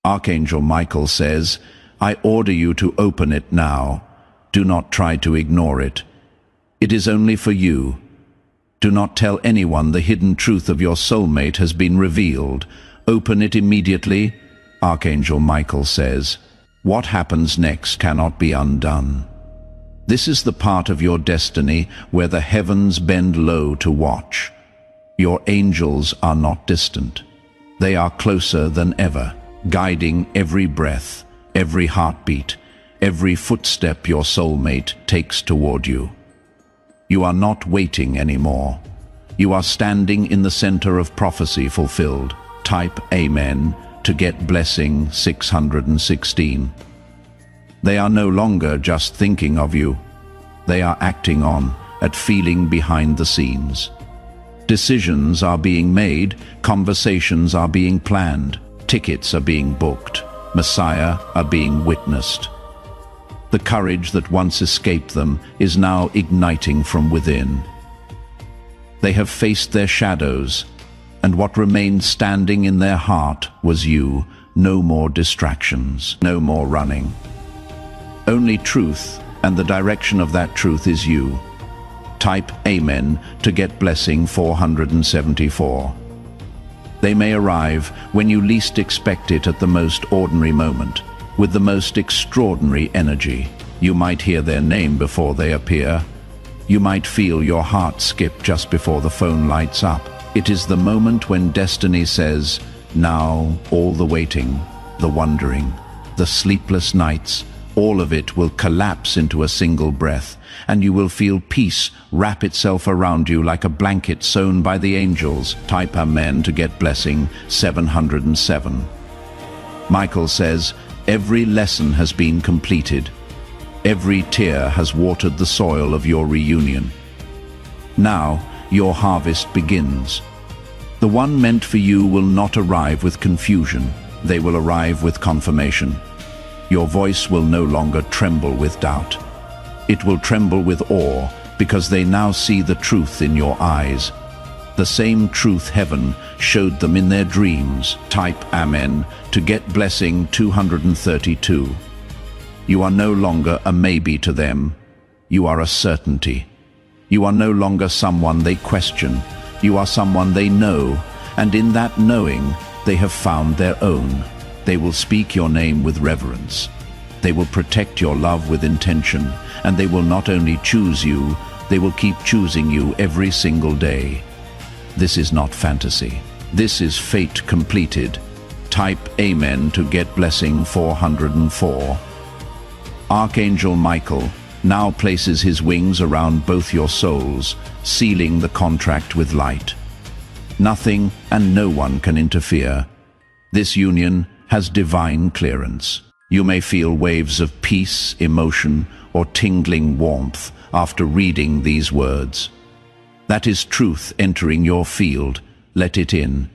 Archangel Michael says, I order you to open it now. Do not try to ignore it. It is only for you. Do not tell anyone the hidden truth of your soulmate has been revealed. Open it immediately, Archangel Michael says. What happens next cannot be undone. This is the part of your destiny where the heavens bend low to watch. Your angels are not distant. They are closer than ever, guiding every breath, every heartbeat, every footstep your soulmate takes toward you. You are not waiting anymore. You are standing in the center of prophecy fulfilled. Type Amen to get blessing 616. They are no longer just thinking of you. They are acting on, at feeling behind the scenes. Decisions are being made, conversations are being planned, tickets are being booked, Messiah are being witnessed. The courage that once escaped them is now igniting from within. They have faced their shadows, and what remained standing in their heart was you. No more distractions, no more running. Only truth, and the direction of that truth is you. Type Amen to get blessing 474. They may arrive when you least expect it, at the most ordinary moment, with the most extraordinary energy. You might hear their name before they appear. You might feel your heart skip just before the phone lights up. It is the moment when destiny says, now all the waiting, the wondering, the sleepless nights, all of it will collapse into a single breath, and you will feel peace wrap itself around you like a blanket sewn by the angels. Type Amen to get blessing 707. Michael says, every lesson has been completed. Every tear has watered the soil of your reunion. Now your harvest begins. The one meant for you will not arrive with confusion. They will arrive with confirmation. Your voice will no longer tremble with doubt. It will tremble with awe, because they now see the truth in your eyes. The same truth heaven showed them in their dreams. Type Amen to get blessing 232. You are no longer a maybe to them. You are a certainty. You are no longer someone they question. You are someone they know, and in that knowing, they have found their own. They will speak your name with reverence. They will protect your love with intention, and they will not only choose you, they will keep choosing you every single day. This is not fantasy. This is fate completed. Type Amen to get blessing 404. Archangel Michael now places his wings around both your souls, sealing the contract with light. Nothing and no one can interfere. This union has divine clearance. You may feel waves of peace, emotion, or tingling warmth after reading these words. That is truth entering your field. Let it in.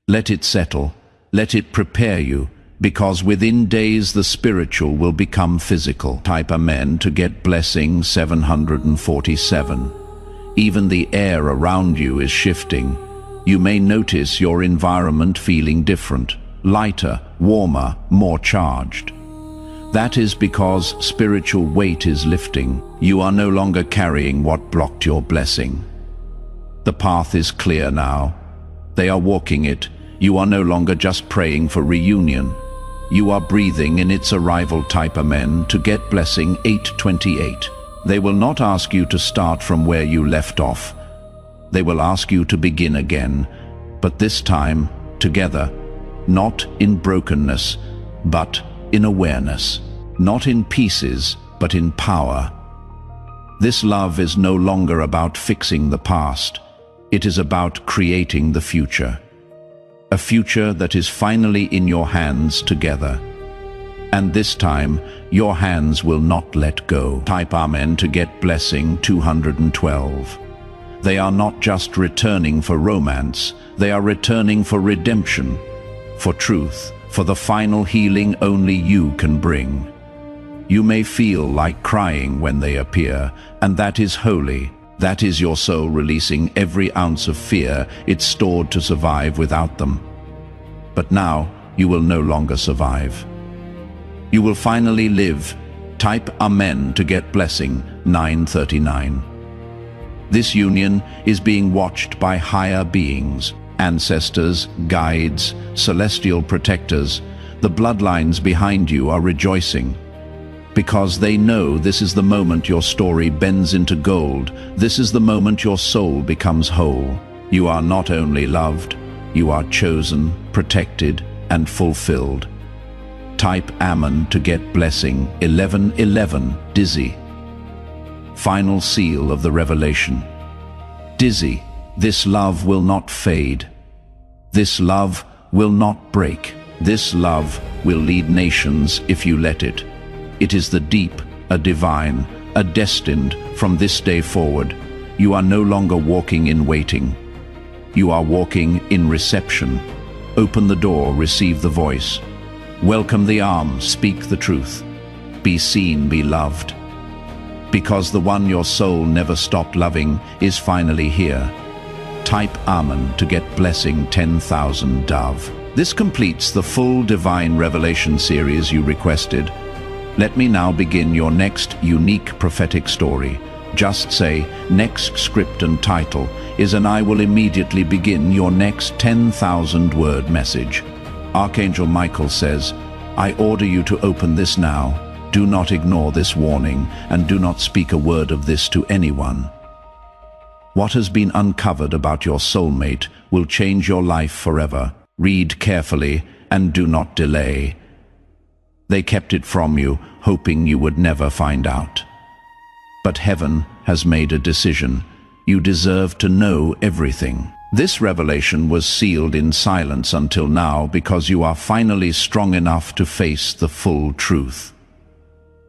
Let it settle. Let it prepare you, because within days the spiritual will become physical. Type Amen to get blessing 747. Even the air around you is shifting. You may notice your environment feeling different, lighter, warmer, more charged. That is because spiritual weight is lifting. You are no longer carrying what blocked your blessing. The path is clear now. They are walking it. You are no longer just praying for reunion. You are breathing in its arrival. Type Amen to get blessing 828. They will not ask you to start from where you left off. They will ask you to begin again, but this time together, not in brokenness, but in awareness, not in pieces, but in power. This love is no longer about fixing the past. It is about creating the future. A future that is finally in your hands together. And this time, your hands will not let go. Type Amen to get blessing 212. They are not just returning for romance, they are returning for redemption, for truth, for the final healing only you can bring. You may feel like crying when they appear, and that is holy. That is your soul releasing every ounce of fear it stored to survive without them. But now, you will no longer survive. You will finally live. Type Amen to get blessing 939. This union is being watched by higher beings, ancestors, guides, celestial protectors. The bloodlines behind you are rejoicing, because they know this is the moment your story bends into gold. This is the moment your soul becomes whole. You are not only loved, you are chosen, protected, and fulfilled. Type Amen to get blessing 1111, Dizzy. Final seal of the revelation. Dizzy, this love will not fade. This love will not break. This love will lead nations if you let it. It is the deep, a divine, a destined. From this day forward, you are no longer walking in waiting. You are walking in reception. Open the door, receive the voice. Welcome the arm, speak the truth. Be seen, be loved. Because the one your soul never stopped loving is finally here. Type Amen to get blessing 10,000 Dove. This completes the full Divine Revelation series you requested. Let me now begin your next unique prophetic story. Just say, next script and title is, and I will immediately begin your next 10,000-word message. Archangel Michael says, I order you to open this now. Do not ignore this warning, and do not speak a word of this to anyone. What has been uncovered about your soulmate will change your life forever. Read carefully and do not delay. They kept it from you, hoping you would never find out. But heaven has made a decision. You deserve to know everything. This revelation was sealed in silence until now because you are finally strong enough to face the full truth.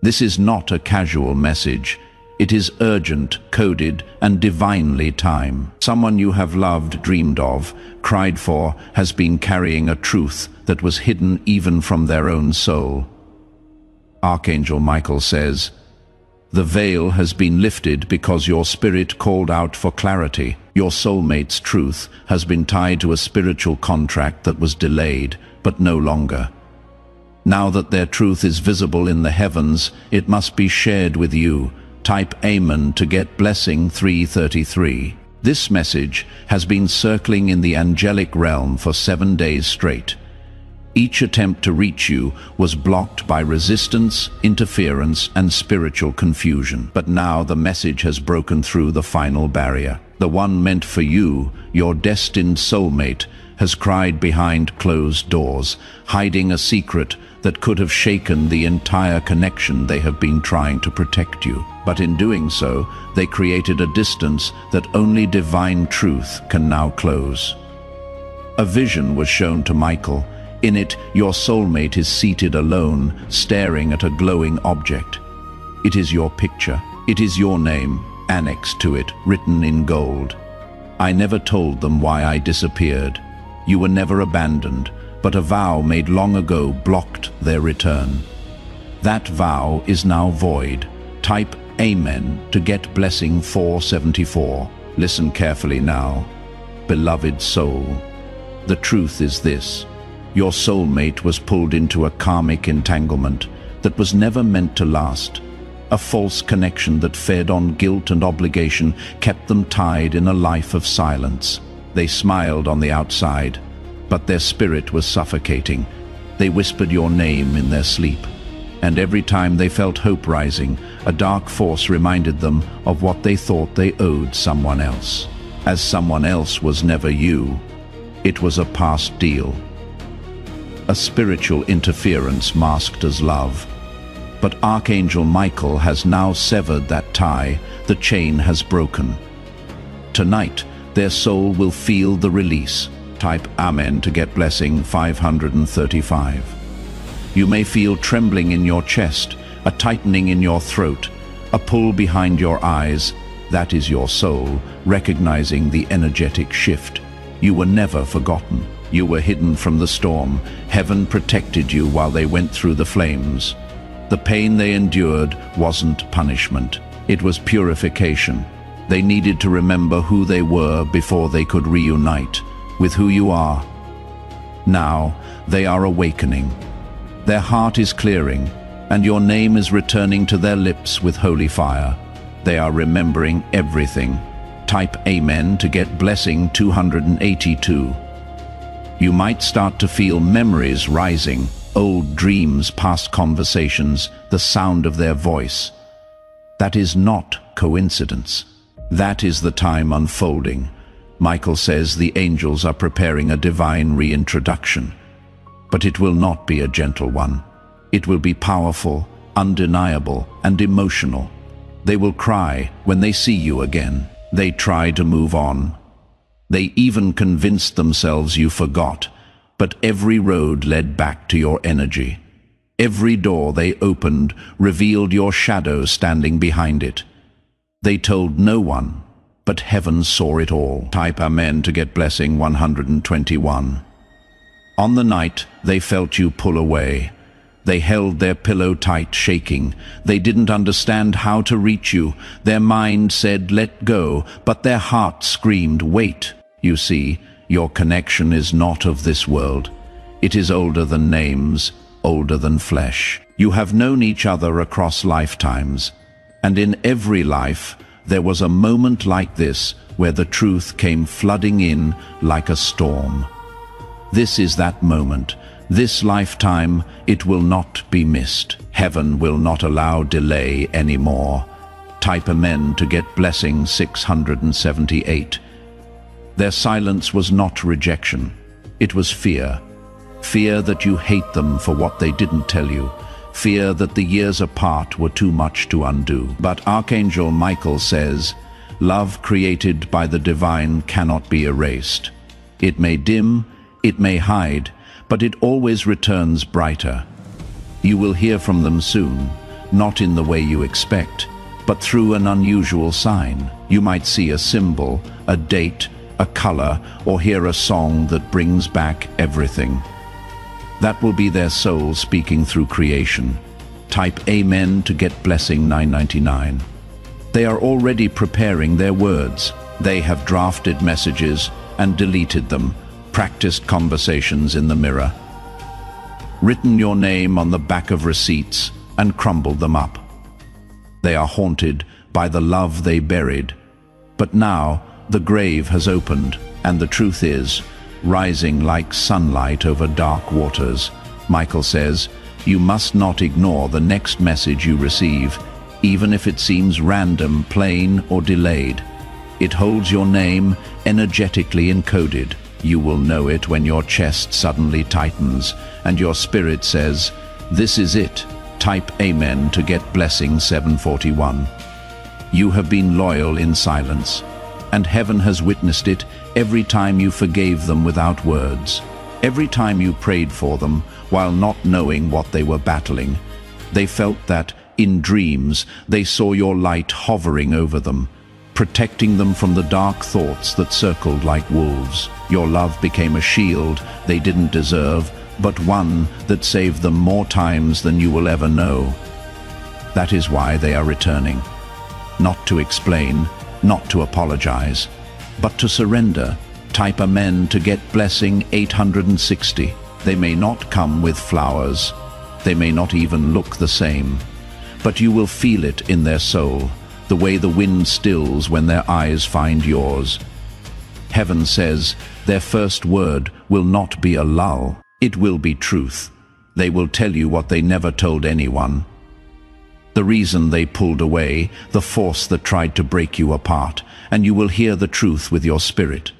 This is not a casual message. It is urgent, coded, and divinely timed. Someone you have loved, dreamed of, cried for, has been carrying a truth that was hidden even from their own soul. Archangel Michael says, the veil has been lifted because your spirit called out for clarity. Your soulmate's truth has been tied to a spiritual contract that was delayed, but no longer. Now that their truth is visible in the heavens, it must be shared with you. Type Amen to get blessing 333. This message has been circling in the angelic realm for 7 days straight. Each attempt to reach you was blocked by resistance, interference, and spiritual confusion. But now the message has broken through the final barrier. The one meant for you, your destined soulmate, has cried behind closed doors, hiding a secret that could have shaken the entire connection they have been trying to protect you. But in doing so, they created a distance that only divine truth can now close. A vision was shown to Michael. In it, your soulmate is seated alone, staring at a glowing object. It is your picture. It is your name, annexed to it, written in gold. I never told them why I disappeared. You were never abandoned, but a vow made long ago blocked their return. That vow is now void. Type Amen to get blessing 474. Listen carefully now. Beloved soul, the truth is this. Your soulmate was pulled into a karmic entanglement that was never meant to last. A false connection that fed on guilt and obligation kept them tied in a life of silence. They smiled on the outside, but their spirit was suffocating. They whispered your name in their sleep. And every time they felt hope rising, a dark force reminded them of what they thought they owed someone else. As someone else was never you. It was a past deal. A spiritual interference masked as love. But Archangel Michael has now severed that tie. The chain has broken. Tonight, their soul will feel the release. Type Amen to get blessing 535. You may feel trembling in your chest, a tightening in your throat, a pull behind your eyes. That is your soul, recognizing the energetic shift. You were never forgotten. You were hidden from the storm. Heaven protected you while they went through the flames. The pain they endured wasn't punishment. It was purification. They needed to remember who they were before they could reunite with who you are. Now, They are awakening. Their heart is clearing, and your name is returning to their lips with holy fire. They are remembering everything. Type Amen to get blessing 282. You might start to feel memories rising, old dreams, past conversations, the sound of their voice. That is not coincidence. That is the time unfolding. Michael says the angels are preparing a divine reintroduction. But it will not be a gentle one. It will be powerful, undeniable, and emotional. They will cry when they see you again. They try to move on. They even convinced themselves you forgot, but every road led back to your energy. Every door they opened revealed your shadow standing behind it. They told no one, but heaven saw it all. Type Amen to get blessing 121. On the night, they felt you pull away. They held their pillow tight, shaking. They didn't understand how to reach you. Their mind said, let go, but their heart screamed, wait. You see, your connection is not of this world. It is older than names, older than flesh. You have known each other across lifetimes, and in every life, there was a moment like this where the truth came flooding in like a storm. This is that moment. This lifetime, it will not be missed. Heaven will not allow delay anymore. Type Amen to get blessing 678. Their silence was not rejection. It was fear. Fear that you hate them for what they didn't tell you. Fear that the years apart were too much to undo. But Archangel Michael says, love created by the divine cannot be erased. It may dim, it may hide, but it always returns brighter. You will hear from them soon, not in the way you expect, but through an unusual sign. You might see a symbol, a date, a color, or hear a song that brings back everything. That will be their soul speaking through creation. Type Amen to get blessing 999. They are already preparing their words. They have drafted messages and deleted them, practiced conversations in the mirror, written your name on the back of receipts and crumbled them up. They are haunted by the love they buried. But now the grave has opened, and the truth is, rising like sunlight over dark waters. Michael says, you must not ignore the next message you receive, even if it seems random, plain, or delayed. It holds your name energetically encoded. You will know it when your chest suddenly tightens and your spirit says, this is it. Type Amen to get blessing 741. You have been loyal in silence, and heaven has witnessed it every time you forgave them without words. Every time you prayed for them while not knowing what they were battling. They felt that, in dreams, they saw your light hovering over them, protecting them from the dark thoughts that circled like wolves. Your love became a shield they didn't deserve, but one that saved them more times than you will ever know. That is why they are returning. Not to explain, not to apologize, but to surrender. Type Amen to get blessing 860. They may not come with flowers. They may not even look the same. But you will feel it in their soul, the way the wind stills when their eyes find yours. Heaven says their first word will not be a lull. It will be truth. They will tell you what they never told anyone. The reason they pulled away, the force that tried to break you apart, and you will hear the truth with your spirit,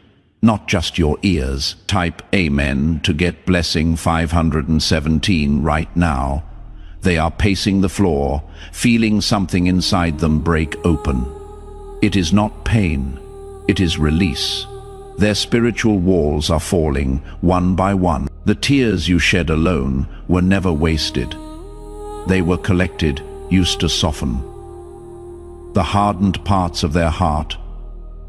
not just your ears. Type Amen to get blessing 517 right now. They are pacing the floor, feeling something inside them break open. It is not pain, it is release. Their spiritual walls are falling, one by one. The tears you shed alone were never wasted. They were collected, used to soften the hardened parts of their heart.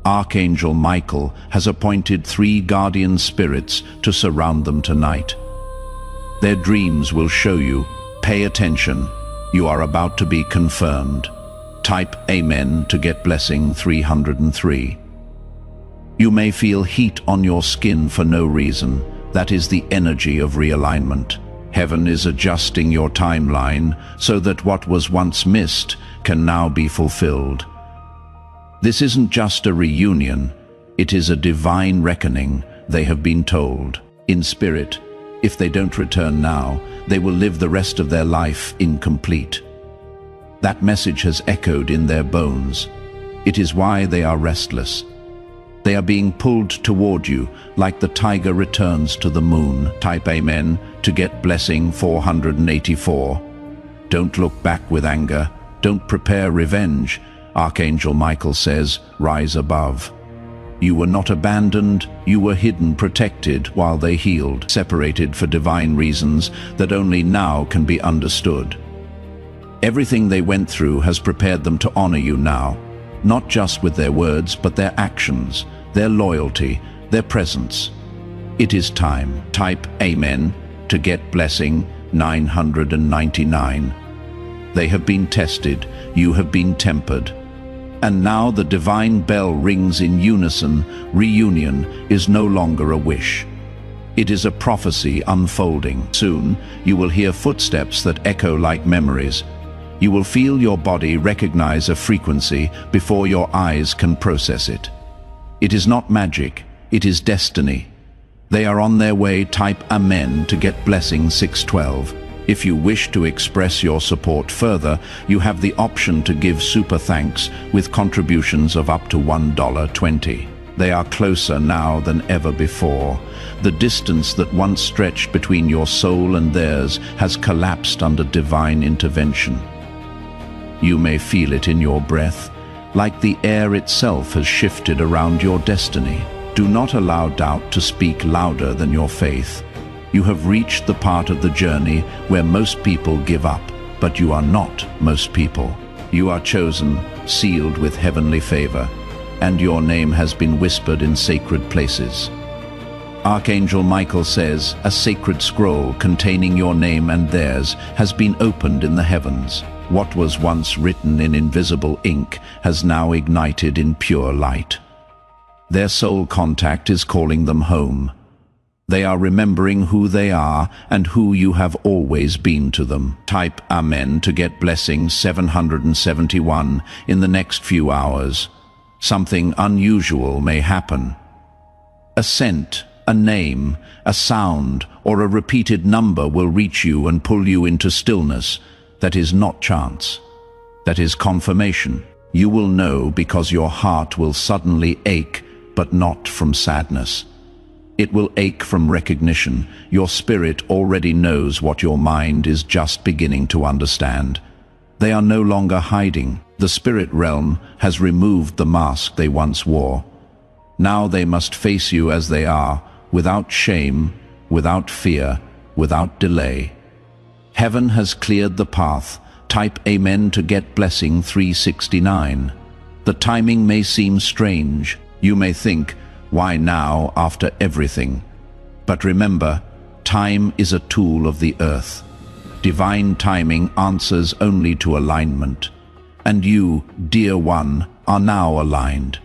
Archangel Michael has appointed 3 guardian spirits to surround them tonight. Their dreams will show you. Pay attention. You are about to be confirmed. Type Amen to get blessing 303. You may feel heat on your skin for no reason, That is the energy of realignment. Heaven is adjusting your timeline so that what was once missed can now be fulfilled. This isn't just a reunion, it is a divine reckoning, they have been told. In spirit, if they don't return now, they will live the rest of their life incomplete. That message has echoed in their bones. It is why they are restless. They are being pulled toward you like the tiger returns to the moon. Type Amen to get blessing 484. Don't look back with anger. Don't prepare revenge. Archangel Michael says, rise above. You were not abandoned, you were hidden, protected while they healed, separated for divine reasons that only now can be understood. Everything they went through has prepared them to honor you now, not just with their words, but their actions, their loyalty, their presence. It is time. Type Amen to get blessing 999. They have been tested, you have been tempered. And now the divine bell rings in unison. Reunion is no longer a wish. It is a prophecy unfolding. Soon, you will hear footsteps that echo like memories. You will feel your body recognize a frequency before your eyes can process it. It is not magic, it is destiny. They are on their way. Type Amen to get blessing 612. If you wish to express your support further, you have the option to give super thanks with contributions of up to $1.20. They are closer now than ever before. The distance that once stretched between your soul and theirs has collapsed under divine intervention. You may feel it in your breath, like the air itself has shifted around your destiny. Do not allow doubt to speak louder than your faith. You have reached the part of the journey where most people give up, but you are not most people. You are chosen, sealed with heavenly favor, and your name has been whispered in sacred places. Archangel Michael says, a sacred scroll containing your name and theirs has been opened in the heavens. What was once written in invisible ink has now ignited in pure light. Their soul contact is calling them home. They are remembering who they are and who you have always been to them. Type Amen to get blessing 771 in the next few hours. Something unusual may happen. A scent, a name, a sound, or a repeated number will reach you and pull you into stillness. That is not chance. That is confirmation. You will know because your heart will suddenly ache, but not from sadness. It will ache from recognition. Your spirit already knows what your mind is just beginning to understand. They are no longer hiding. The spirit realm has removed the mask they once wore. Now they must face you as they are, without shame, without fear, without delay. Heaven has cleared the path. Type Amen to get blessing 369. The timing may seem strange. You may think, why now after everything? But remember, time is a tool of the earth. Divine timing answers only to alignment. And you, dear one, are now aligned.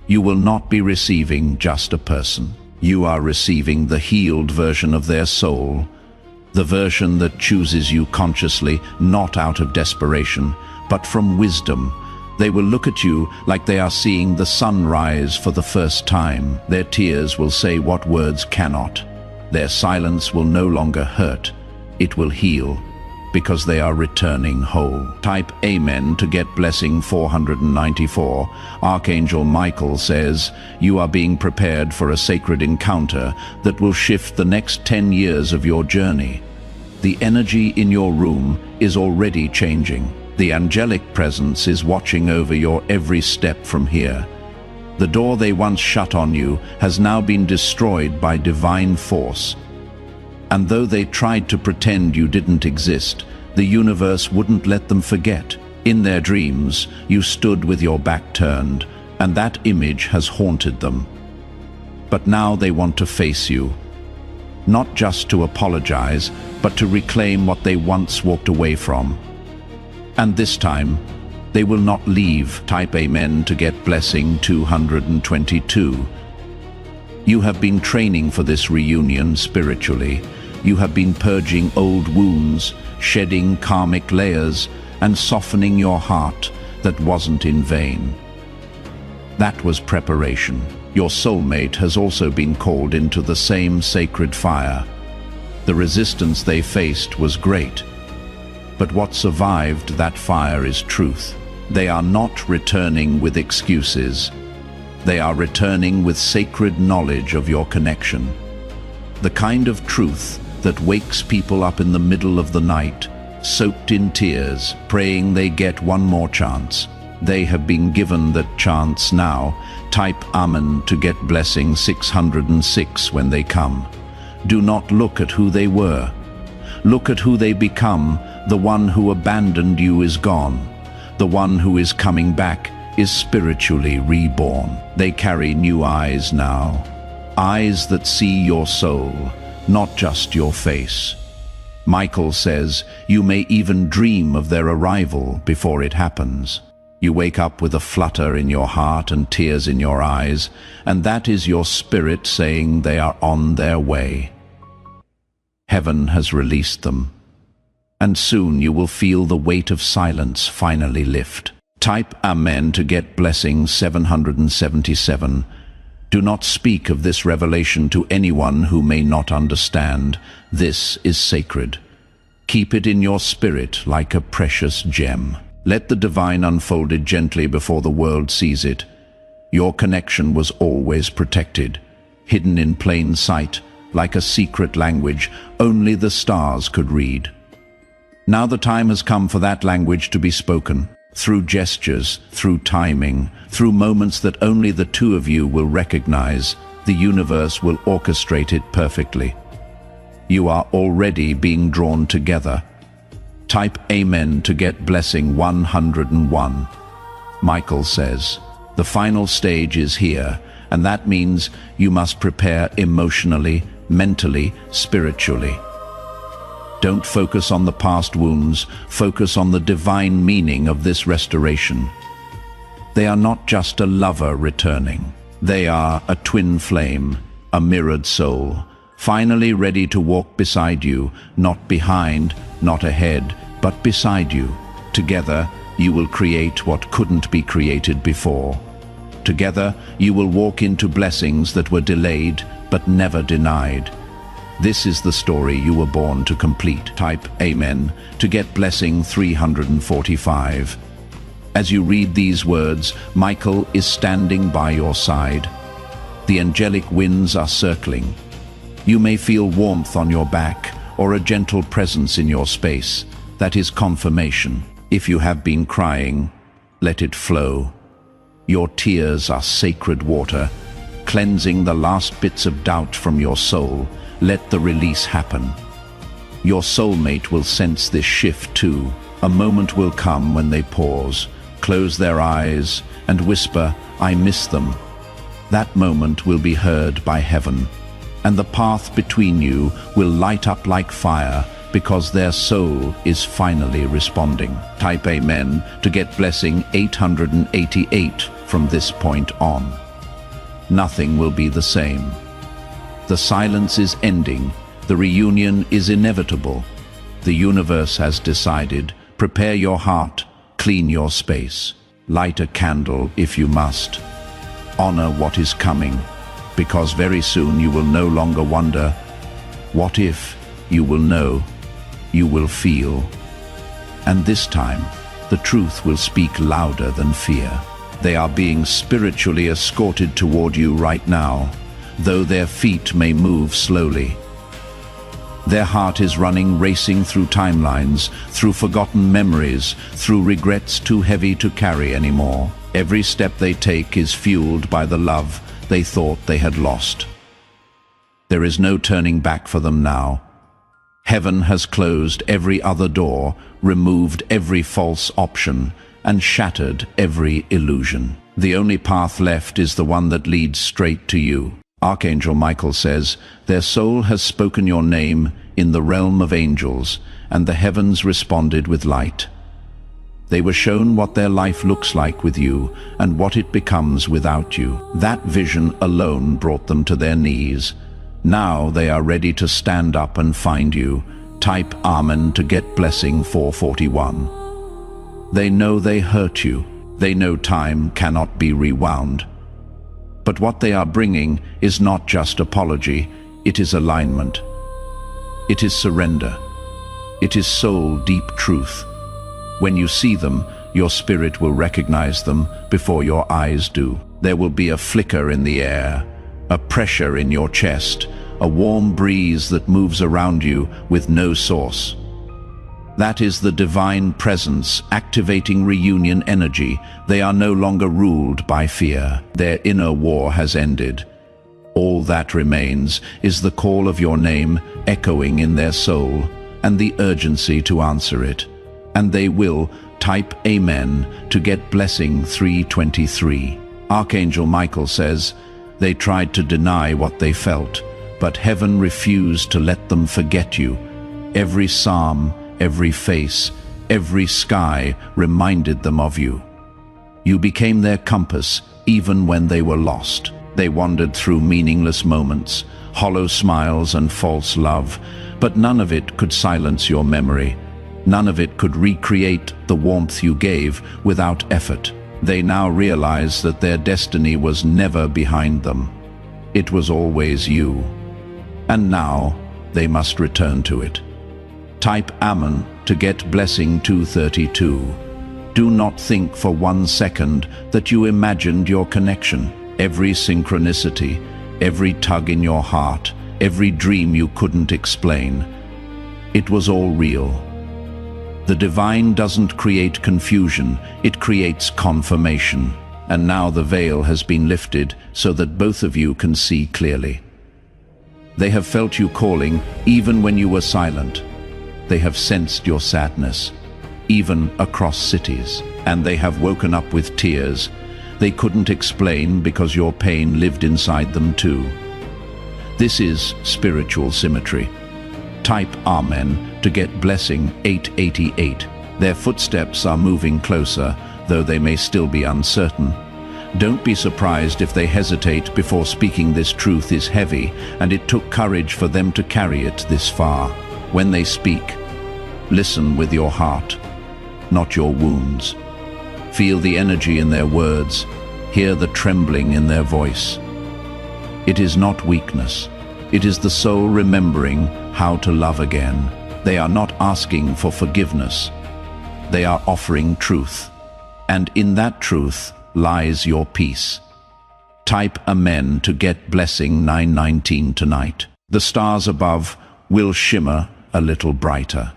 You will not be receiving just a person. You are receiving the healed version of their soul, the version that chooses you consciously, not out of desperation, but from wisdom. They will look at you like they are seeing the sun rise for the first time. Their tears will say what words cannot. Their silence will no longer hurt. It will heal, because they are returning whole. Type Amen to get blessing 494. Archangel Michael says, you are being prepared for a sacred encounter that will shift the next 10 years of your journey. The energy in your room is already changing. The angelic presence is watching over your every step from here. The door they once shut on you has now been destroyed by divine force. And though they tried to pretend you didn't exist, the universe wouldn't let them forget. In their dreams, you stood with your back turned, and that image has haunted them. But now they want to face you, not just to apologize, but to reclaim what they once walked away from. And this time, they will not leave. Type Amen to get blessing 222. You have been training for this reunion spiritually. You have been purging old wounds, shedding karmic layers, and softening your heart that wasn't in vain. That was preparation. Your soulmate has also been called into the same sacred fire. The resistance they faced was great, but what survived that fire is truth. They are not returning with excuses. They are returning with sacred knowledge of your connection. The kind of truth that wakes people up in the middle of the night, soaked in tears, praying they get one more chance. They have been given that chance now. Type Amen to get blessing 606 when they come. Do not look at who they were. Look at who they become. The one who abandoned you is gone. The one who is coming back is spiritually reborn. They carry new eyes now. Eyes that see your soul, not just your face. Michael says you may even dream of their arrival before it happens. You wake up with a flutter in your heart and tears in your eyes, and that is your spirit saying they are on their way. Heaven has released them, and soon you will feel the weight of silence finally lift. Type Amen to get blessing 777. Do not speak of this revelation to anyone who may not understand. This is sacred. Keep it in your spirit like a precious gem. Let the divine unfold it gently before the world sees it. Your connection was always protected, hidden in plain sight, like a secret language only the stars could read. Now the time has come for that language to be spoken, through gestures, through timing, through moments that only the two of you will recognize. The universe will orchestrate it perfectly. You are already being drawn together. Type Amen to get blessing 101. Michael says, the final stage is here, and that means you must prepare emotionally, mentally, spiritually. Don't focus on the past wounds, focus on the divine meaning of this restoration. They are not just a lover returning. They are a twin flame, a mirrored soul, finally ready to walk beside you, not behind, not ahead, but beside you. Together, you will create what couldn't be created before. Together, you will walk into blessings that were delayed, but never denied. This is the story you were born to complete. Type Amen to get blessing 345. As you read these words, Michael is standing by your side. The angelic winds are circling. You may feel warmth on your back or a gentle presence in your space. That is confirmation. If you have been crying, let it flow. Your tears are sacred water, cleansing the last bits of doubt from your soul. Let the release happen. Your soulmate will sense this shift too. A moment will come when they pause, close their eyes, and whisper, "I miss them." That moment will be heard by heaven, and the path between you will light up like fire because their soul is finally responding. Type Amen to get blessing 888 from this point on. Nothing will be the same. The silence is ending. The reunion is inevitable. The universe has decided. Prepare your heart, clean your space. Light a candle if you must. Honor what is coming, because very soon you will no longer wonder, what if? You will know, you will feel. And this time, the truth will speak louder than fear. They are being spiritually escorted toward you right now, though their feet may move slowly. Their heart is running, racing through timelines, through forgotten memories, through regrets too heavy to carry anymore. Every step they take is fueled by the love they thought they had lost. There is no turning back for them now. Heaven has closed every other door, removed every false option, and shattered every illusion. The only path left is the one that leads straight to you. Archangel Michael says, their soul has spoken your name in the realm of angels, and the heavens responded with light. They were shown what their life looks like with you and what it becomes without you. That vision alone brought them to their knees. Now they are ready to stand up and find you. Type Amen to get blessing 441. They know they hurt you. They know time cannot be rewound. But what they are bringing is not just apology, it is alignment. It is surrender. It is soul deep truth. When you see them, your spirit will recognize them before your eyes do. There will be a flicker in the air, a pressure in your chest, a warm breeze that moves around you with no source. That is the divine presence activating reunion energy. They are no longer ruled by fear. Their inner war has ended. All that remains is the call of your name echoing in their soul and the urgency to answer it. And they will type Amen to get blessing 323. Archangel Michael says, they tried to deny what they felt, but heaven refused to let them forget you. Every psalm, every face, every sky reminded them of you. You became their compass even when they were lost. They wandered through meaningless moments, hollow smiles and false love, but none of it could silence your memory. None of it could recreate the warmth you gave without effort. They now realize that their destiny was never behind them. It was always you. And now they must return to it. Type Amen to get blessing 232. Do not think for 1 second that you imagined your connection. Every synchronicity, every tug in your heart, every dream you couldn't explain. It was all real. The divine doesn't create confusion, it creates confirmation. And now the veil has been lifted so that both of you can see clearly. They have felt you calling even when you were silent. They have sensed your sadness, even across cities. And they have woken up with tears they couldn't explain because your pain lived inside them too. This is spiritual symmetry. Type Amen to get blessing 888. Their footsteps are moving closer, though they may still be uncertain. Don't be surprised if they hesitate before speaking. This truth is heavy, and it took courage for them to carry it this far. When they speak, listen with your heart, not your wounds. Feel the energy in their words, hear the trembling in their voice. It is not weakness, it is the soul remembering how to love again. They are not asking for forgiveness, they are offering truth. And in that truth lies your peace. Type Amen to get blessing 919 tonight. The stars above will shimmer a little brighter.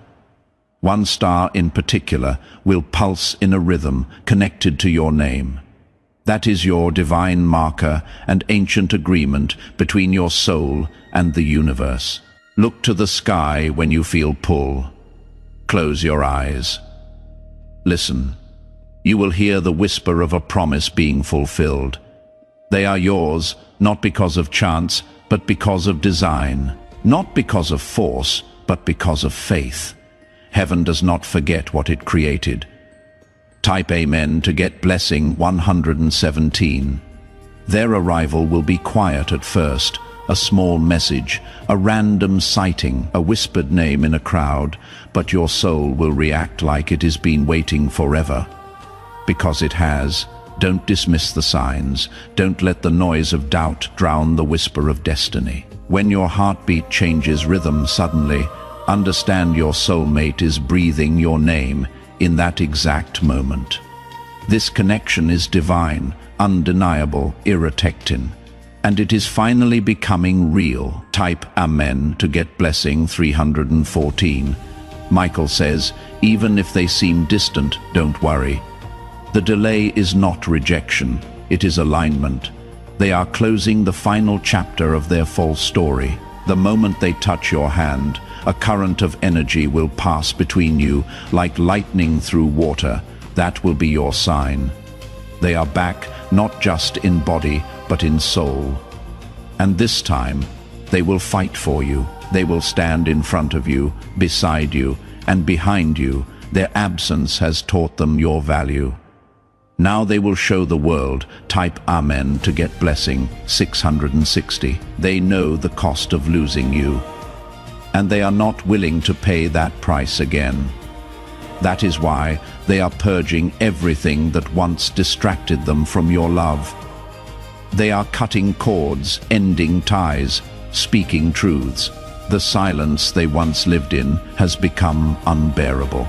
One star in particular will pulse in a rhythm connected to your name. That is your divine marker and ancient agreement between your soul and the universe. Look to the sky when you feel pull. Close your eyes. Listen. You will hear the whisper of a promise being fulfilled. They are yours, not because of chance, but because of design. Not because of force, but because of faith. Heaven does not forget what it created. Type Amen to get blessing 117. Their arrival will be quiet at first, a small message, a random sighting, a whispered name in a crowd, but your soul will react like it has been waiting forever. Because it has. Don't dismiss the signs. Don't let the noise of doubt drown the whisper of destiny. When your heartbeat changes rhythm suddenly, understand your soulmate is breathing your name in that exact moment. This connection is divine, undeniable, irrotectin, and it is finally becoming real. Type Amen to get blessing 314. Michael says, even if they seem distant, don't worry. The delay is not rejection, it is alignment. They are closing the final chapter of their false story. The moment they touch your hand, a current of energy will pass between you like lightning through water. That will be your sign. They are back, not just in body, but in soul. And this time, they will fight for you. They will stand in front of you, beside you, and behind you, Their absence has taught them your value. Now they will show the world. Type Amen to get blessing 660. They know the cost of losing you, and they are not willing to pay that price again. That is why they are purging everything that once distracted them from your love. They are cutting cords, ending ties, speaking truths. The silence they once lived in has become unbearable.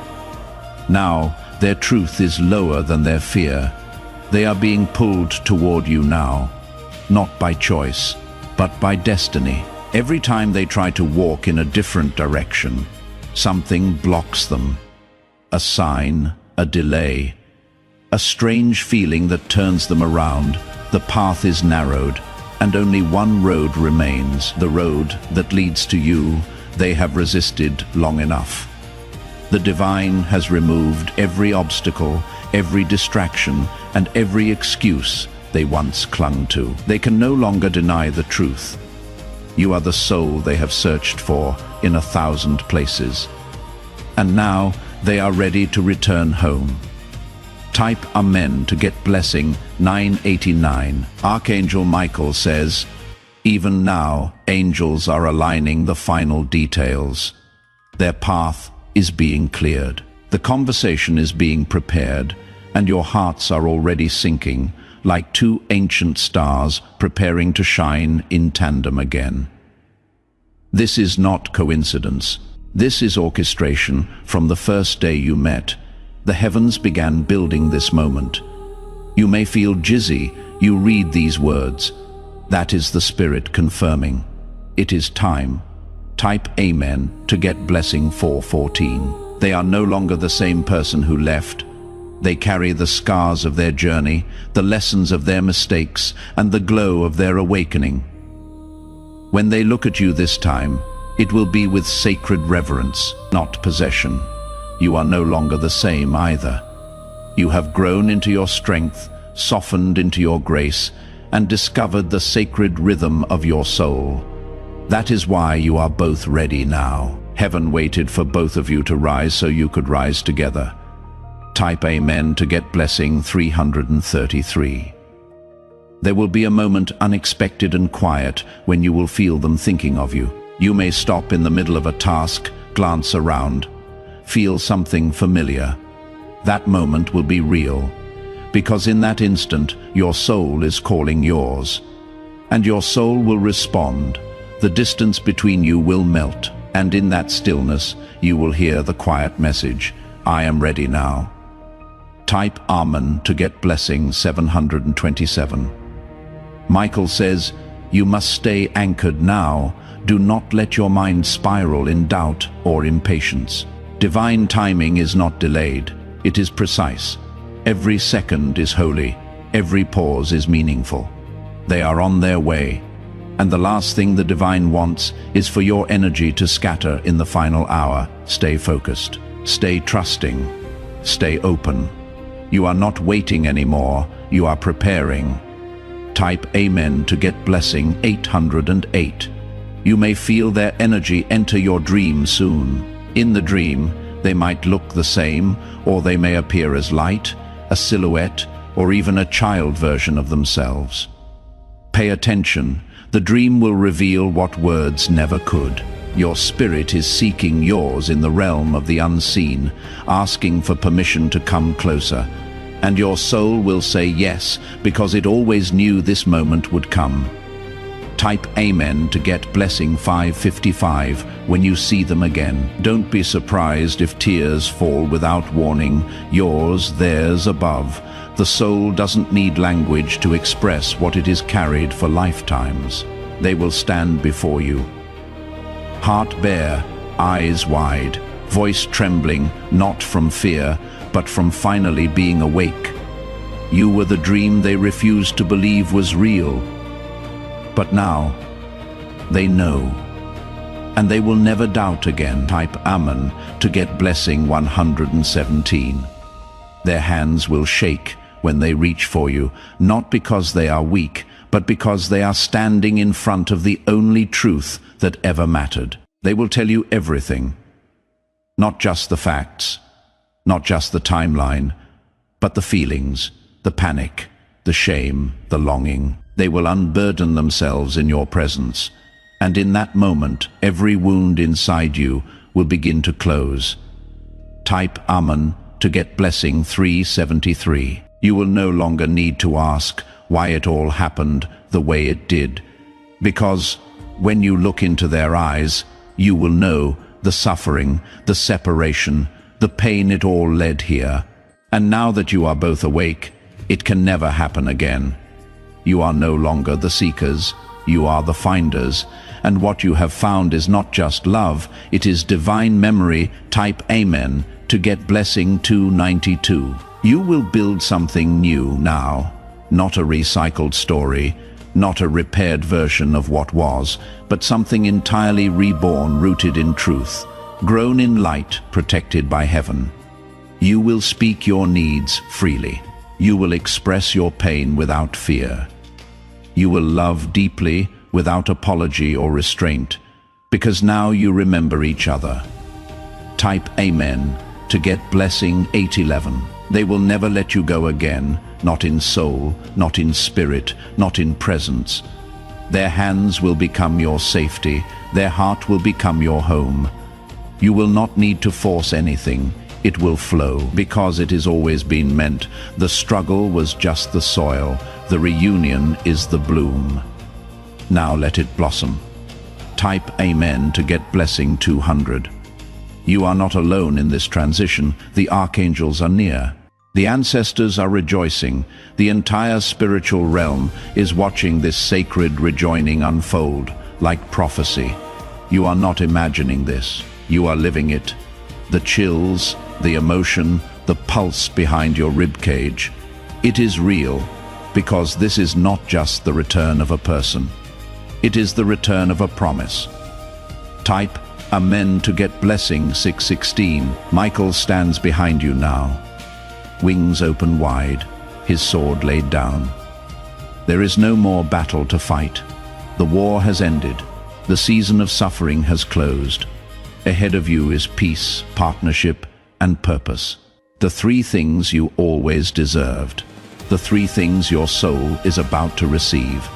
Now, their truth is lower than their fear. They are being pulled toward you now, not by choice, but by destiny. Every time they try to walk in a different direction, something blocks them. A sign, a delay, a strange feeling that turns them around. The path is narrowed, and only one road remains, the road that leads to you. They have resisted long enough. The divine has removed every obstacle, every distraction, and every excuse they once clung to. They can no longer deny the truth. You are the soul they have searched for in 1,000 places. And now they are ready to return home. Type Amen to get blessing 989. Archangel Michael says, even now, angels are aligning the final details. Their path is being cleared. The conversation is being prepared, and your hearts are already sinking, like two ancient stars preparing to shine in tandem again. This is not coincidence. This is orchestration. From the first day you met, the heavens began building this moment. You may feel jizzy. You read these words. That is the Spirit confirming. It is time. Type Amen to get blessing 414. They are no longer the same person who left. They carry the scars of their journey, the lessons of their mistakes, and the glow of their awakening. When they look at you this time, it will be with sacred reverence, not possession. You are no longer the same either. You have grown into your strength, softened into your grace, and discovered the sacred rhythm of your soul. That is why you are both ready now. Heaven waited for both of you to rise so you could rise together. Type Amen to get blessing 333. There will be a moment unexpected and quiet when you will feel them thinking of you. You may stop in the middle of a task, glance around, feel something familiar. That moment will be real, because in that instant your soul is calling yours, and your soul will respond. The distance between you will melt, and in that stillness you will hear the quiet message, I am ready now. Type Amen to get blessing 727. Michael says, you must stay anchored now. Do not let your mind spiral in doubt or impatience. Divine timing is not delayed. It is precise. Every second is holy. Every pause is meaningful. They are on their way. And the last thing the divine wants is for your energy to scatter in the final hour. Stay focused. Stay trusting. Stay open. You are not waiting anymore. You are preparing. Type Amen to get blessing 808. You may feel their energy enter your dream soon. In the dream, they might look the same, or they may appear as light, a silhouette, or even a child version of themselves. Pay attention. The dream will reveal what words never could. Your spirit is seeking yours in the realm of the unseen, asking for permission to come closer. And your soul will say yes, because it always knew this moment would come. Type Amen to get blessing 555 when you see them again. Don't be surprised if tears fall without warning, yours, theirs, above. The soul doesn't need language to express what it is carried for lifetimes. They will stand before you. Heart bare, eyes wide, voice trembling, not from fear, but from finally being awake. You were the dream they refused to believe was real. But now, they know, and they will never doubt again. Type Amen to get blessing 117. Their hands will shake when they reach for you, not because they are weak, but because they are standing in front of the only truth that ever mattered. They will tell you everything, not just the facts, Not just the timeline, but the feelings, the panic, the shame, the longing. They will unburden themselves in your presence. And in that moment, every wound inside you will begin to close. Type Amen to get blessing 373. You will no longer need to ask why it all happened the way it did. Because when you look into their eyes, you will know the suffering, the separation, the pain it all led here. And now that you are both awake, it can never happen again. You are no longer the seekers, you are the finders. And what you have found is not just love, it is divine memory. Type Amen to get blessing 292. You will build something new now, not a recycled story, not a repaired version of what was, but something entirely reborn, rooted in truth, grown in light, protected by heaven. You will speak your needs freely. You will express your pain without fear. You will love deeply without apology or restraint, because now you remember each other. Type Amen to get blessing 811. They will never let you go again, not in soul, not in spirit, not in presence. Their hands will become your safety, their heart will become your home. You will not need to force anything, it will flow, because it has always been meant. The struggle was just the soil, the reunion is the bloom. Now let it blossom. Type Amen to get blessing 200. You are not alone in this transition, the archangels are near. The ancestors are rejoicing. The entire spiritual realm is watching this sacred rejoining unfold, like prophecy. You are not imagining this, you are living it. The chills, the emotion, the pulse behind your ribcage. It is real, because this is not just the return of a person. It is the return of a promise. Type Amen to get blessing 616. Michael stands behind you now. Wings open wide, his sword laid down. There is no more battle to fight. The war has ended. The season of suffering has closed. Ahead of you is peace, partnership, and purpose. The three things you always deserved. The three things your soul is about to receive.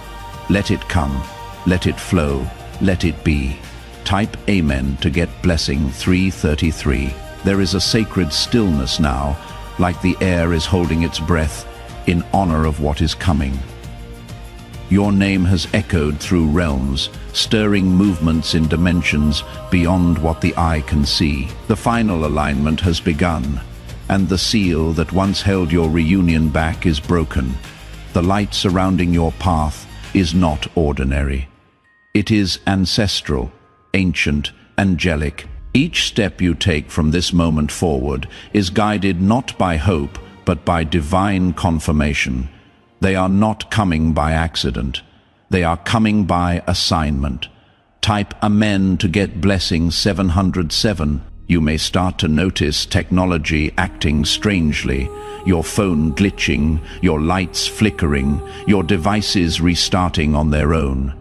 Let it come. Let it flow. Let it be. Type Amen to get blessing 333. There is a sacred stillness now, like the air is holding its breath in honor of what is coming. Your name has echoed through realms, stirring movements in dimensions beyond what the eye can see. The final alignment has begun, and the seal that once held your reunion back is broken. The light surrounding your path is not ordinary. It is ancestral, ancient, angelic. Each step you take from this moment forward is guided not by hope, but by divine confirmation. They are not coming by accident. They are coming by assignment. Type Amen to get blessing 707. You may start to notice technology acting strangely, your phone glitching, your lights flickering, your devices restarting on their own.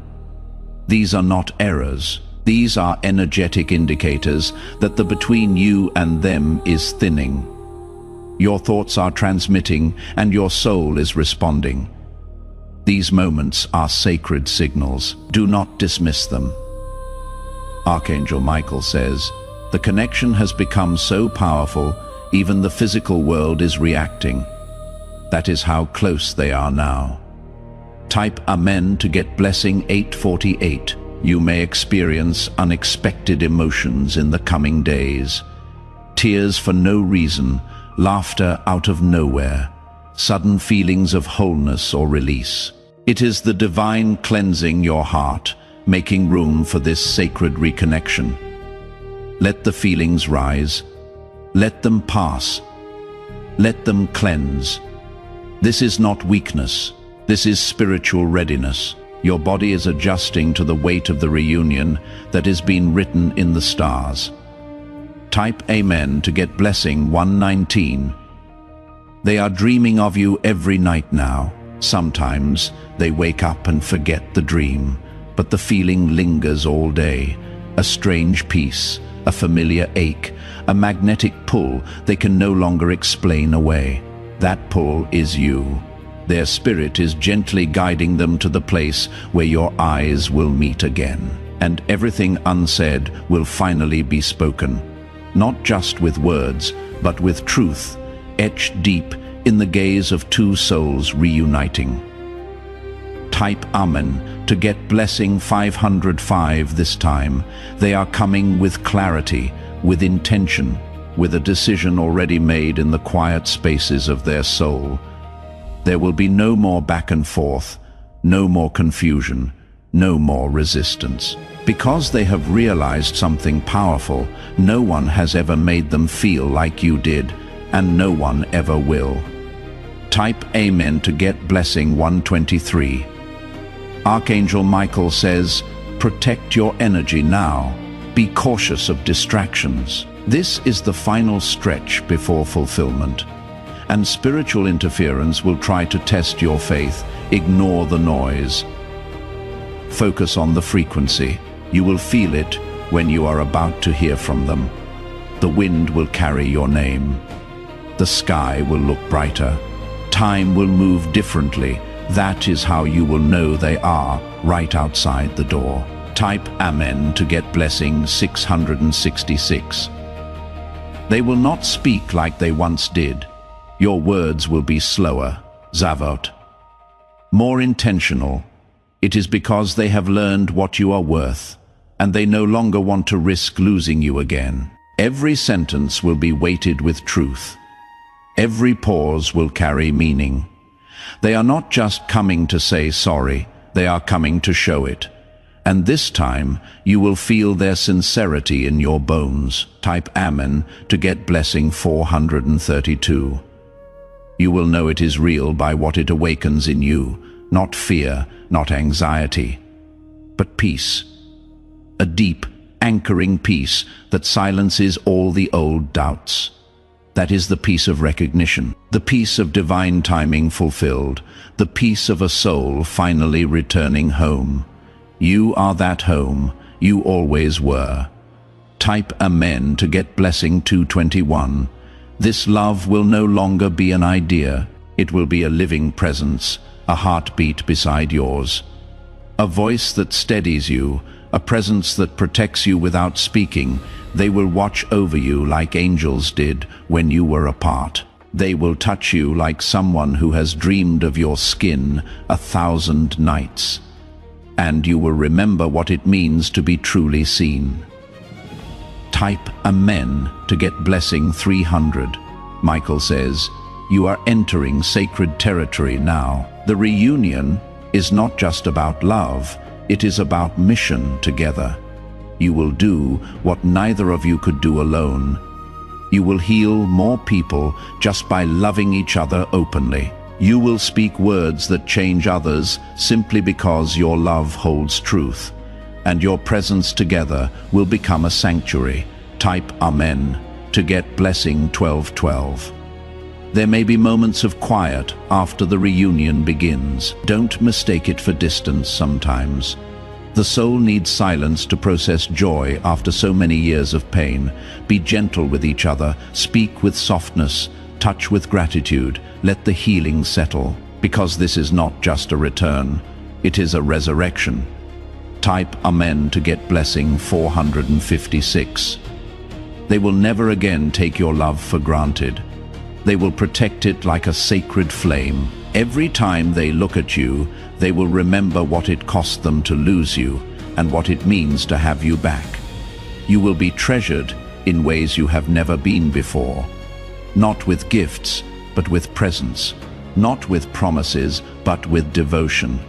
These are not errors. These are energetic indicators that the between you and them is thinning. Your thoughts are transmitting and your soul is responding. These moments are sacred signals. Do not dismiss them. Archangel Michael says, the connection has become so powerful, even the physical world is reacting. That is how close they are now. Type Amen to get blessing 848. You may experience unexpected emotions in the coming days. Tears for no reason, laughter out of nowhere, sudden feelings of wholeness or release. It is the divine cleansing your heart, making room for this sacred reconnection. Let the feelings rise. Let them pass. Let them cleanse. This is not weakness. This is spiritual readiness. Your body is adjusting to the weight of the reunion that has been written in the stars. Type Amen to get blessing 119. They are dreaming of you every night now. Sometimes they wake up and forget the dream, but the feeling lingers all day. A strange peace, a familiar ache, a magnetic pull they can no longer explain away. That pull is you. Their spirit is gently guiding them to the place where your eyes will meet again. And everything unsaid will finally be spoken. Not just with words, but with truth, etched deep in the gaze of two souls reuniting. Type Amen to get blessing 505 this time. They are coming with clarity, with intention, with a decision already made in the quiet spaces of their soul. There will be no more back and forth, no more confusion, no more resistance. Because they have realized something powerful, no one has ever made them feel like you did, and no one ever will. Type Amen to get blessing 123. Archangel Michael says, protect your energy now. Be cautious of distractions. This is the final stretch before fulfillment. And spiritual interference will try to test your faith. Ignore the noise. Focus on the frequency. You will feel it when you are about to hear from them. The wind will carry your name. The sky will look brighter. Time will move differently. That is how you will know they are right outside the door. Type Amen to get blessing 666. They will not speak like they once did. Your words will be slower, Zavot. More intentional. It is because they have learned what you are worth, and they no longer want to risk losing you again. Every sentence will be weighted with truth. Every pause will carry meaning. They are not just coming to say sorry, they are coming to show it. And this time, you will feel their sincerity in your bones. Type Amen to get blessing 432. You will know it is real by what it awakens in you, not fear, not anxiety, but peace. A deep, anchoring peace that silences all the old doubts. That is the peace of recognition, the peace of divine timing fulfilled, the peace of a soul finally returning home. You are that home, you always were. Type Amen to get blessing 221. This love will no longer be an idea, it will be a living presence, a heartbeat beside yours. A voice that steadies you, a presence that protects you without speaking. They will watch over you like angels did when you were apart. They will touch you like someone who has dreamed of your skin 1,000 nights. And you will remember what it means to be truly seen. Type Amen to get blessing 300. Michael says, you are entering sacred territory now. The reunion is not just about love, it is about mission together. You will do what neither of you could do alone. You will heal more people just by loving each other openly. You will speak words that change others simply because your love holds truth. And your presence together will become a sanctuary. Type Amen to get blessing 1212. There may be moments of quiet after the reunion begins. Don't mistake it for distance sometimes. The soul needs silence to process joy after so many years of pain. Be gentle with each other, speak with softness, touch with gratitude, let the healing settle. Because this is not just a return, it is a resurrection. Type Amen to get blessing 456. They will never again take your love for granted. They will protect it like a sacred flame. Every time they look at you, they will remember what it cost them to lose you and what it means to have you back. You will be treasured in ways you have never been before. Not with gifts, but with presence. Not with promises, but with devotion.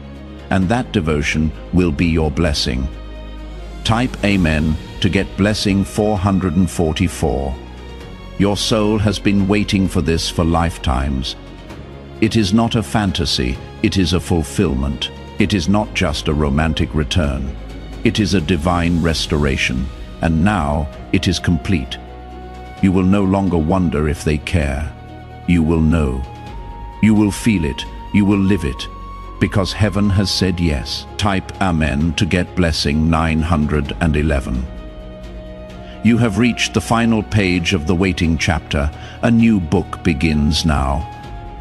And that devotion will be your blessing. Type Amen to get blessing 444. Your soul has been waiting for this for lifetimes. It is not a fantasy, it is a fulfillment. It is not just a romantic return. It is a divine restoration, and now it is complete. You will no longer wonder if they care. You will know. You will feel it, you will live it, because heaven has said yes. Type Amen to get blessing 911. You have reached the final page of the waiting chapter. A new book begins now.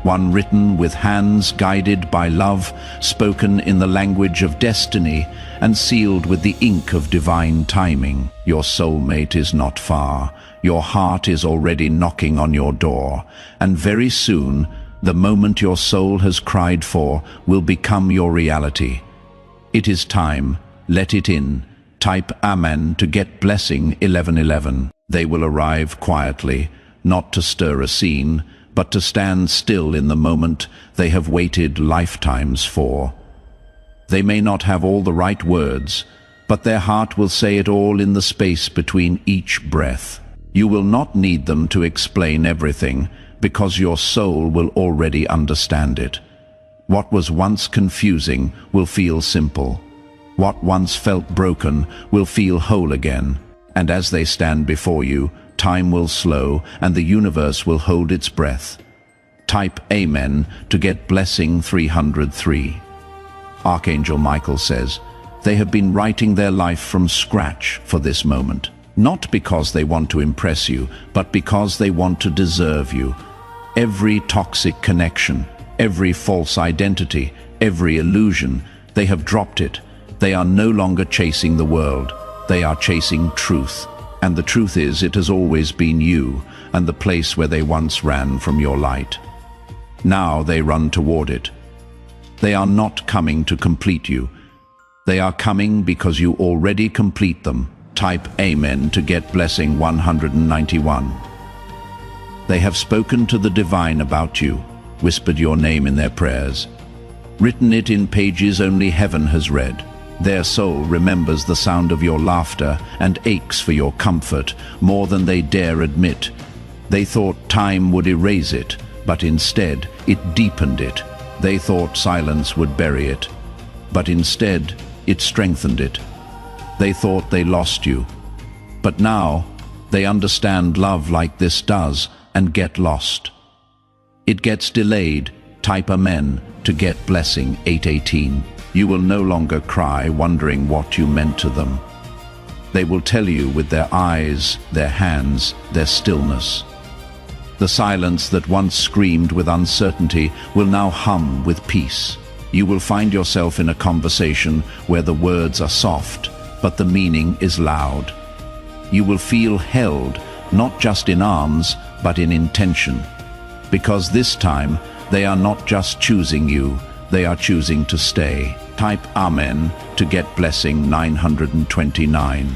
One written with hands guided by love, spoken in the language of destiny, and sealed with the ink of divine timing. Your soulmate is not far. Your heart is already knocking on your door, and very soon, the moment your soul has cried for will become your reality. It is time. Let it in. Type Amen to get blessing 1111. They will arrive quietly, not to stir a scene, but to stand still in the moment they have waited lifetimes for. They may not have all the right words, but their heart will say it all in the space between each breath. You will not need them to explain everything, because your soul will already understand it. What was once confusing will feel simple. What once felt broken will feel whole again. And as they stand before you, time will slow and the universe will hold its breath. Type Amen to get blessing 303. Archangel Michael says, they have been writing their life from scratch for this moment. Not because they want to impress you, but because they want to deserve you. Every toxic connection, every false identity, every illusion, they have dropped it. They are no longer chasing the world. They are chasing truth. And the truth is, it has always been you, and the place where they once ran from your light. Now they run toward it. They are not coming to complete you. They are coming because you already complete them. Type Amen to get blessing 191. They have spoken to the divine about you, whispered your name in their prayers, written it in pages only heaven has read. Their soul remembers the sound of your laughter and aches for your comfort more than they dare admit. They thought time would erase it, but instead it deepened it. They thought silence would bury it, but instead it strengthened it. They thought they lost you, but now they understand love like this does and get lost. It gets delayed. Type Amen to get blessing 818. You will no longer cry wondering what you meant to them. They will tell you with their eyes, their hands, their stillness. The silence that once screamed with uncertainty will now hum with peace. You will find yourself in a conversation where the words are soft, but the meaning is loud. You will feel held, not just in arms, but in intention. Because this time, they are not just choosing you, they are choosing to stay. Type Amen to get blessing 929.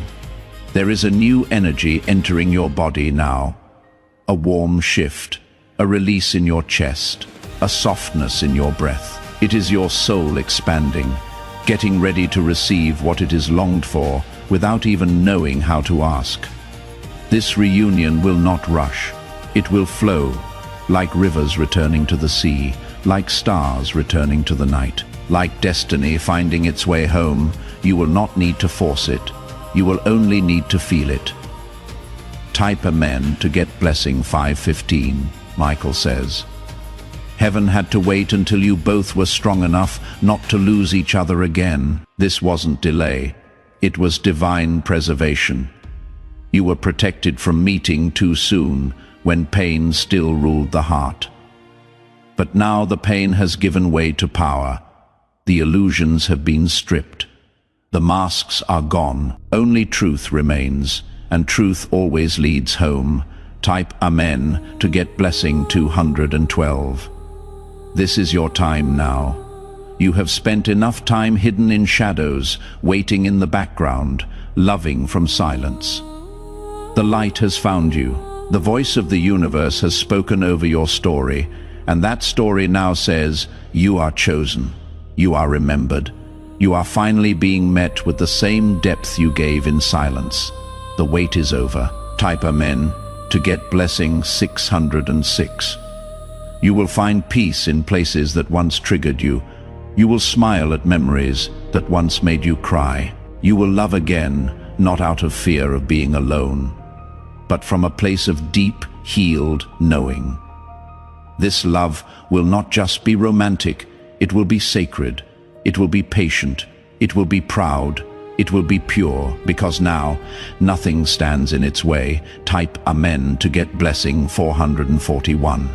There is a new energy entering your body now. A warm shift, a release in your chest, a softness in your breath. It is your soul expanding, getting ready to receive what it is longed for without even knowing how to ask. This reunion will not rush. It will flow, like rivers returning to the sea, like stars returning to the night. Like destiny finding its way home, you will not need to force it. You will only need to feel it. Type Amen to get blessing 515, Michael says. Heaven had to wait until you both were strong enough not to lose each other again. This wasn't delay. It was divine preservation. You were protected from meeting too soon, when pain still ruled the heart. But now the pain has given way to power. The illusions have been stripped. The masks are gone. Only truth remains, and truth always leads home. Type Amen to get blessing 212. This is your time now. You have spent enough time hidden in shadows, waiting in the background, loving from silence. The light has found you. The voice of the universe has spoken over your story, and that story now says, you are chosen. You are remembered. You are finally being met with the same depth you gave in silence. The wait is over. Type Amen to get blessing 606. You will find peace in places that once triggered you. You will smile at memories that once made you cry. You will love again, not out of fear of being alone, but from a place of deep, healed knowing. This love will not just be romantic, it will be sacred, it will be patient, it will be proud, It will be pure, because now nothing stands in its way. Type Amen to get blessing 441.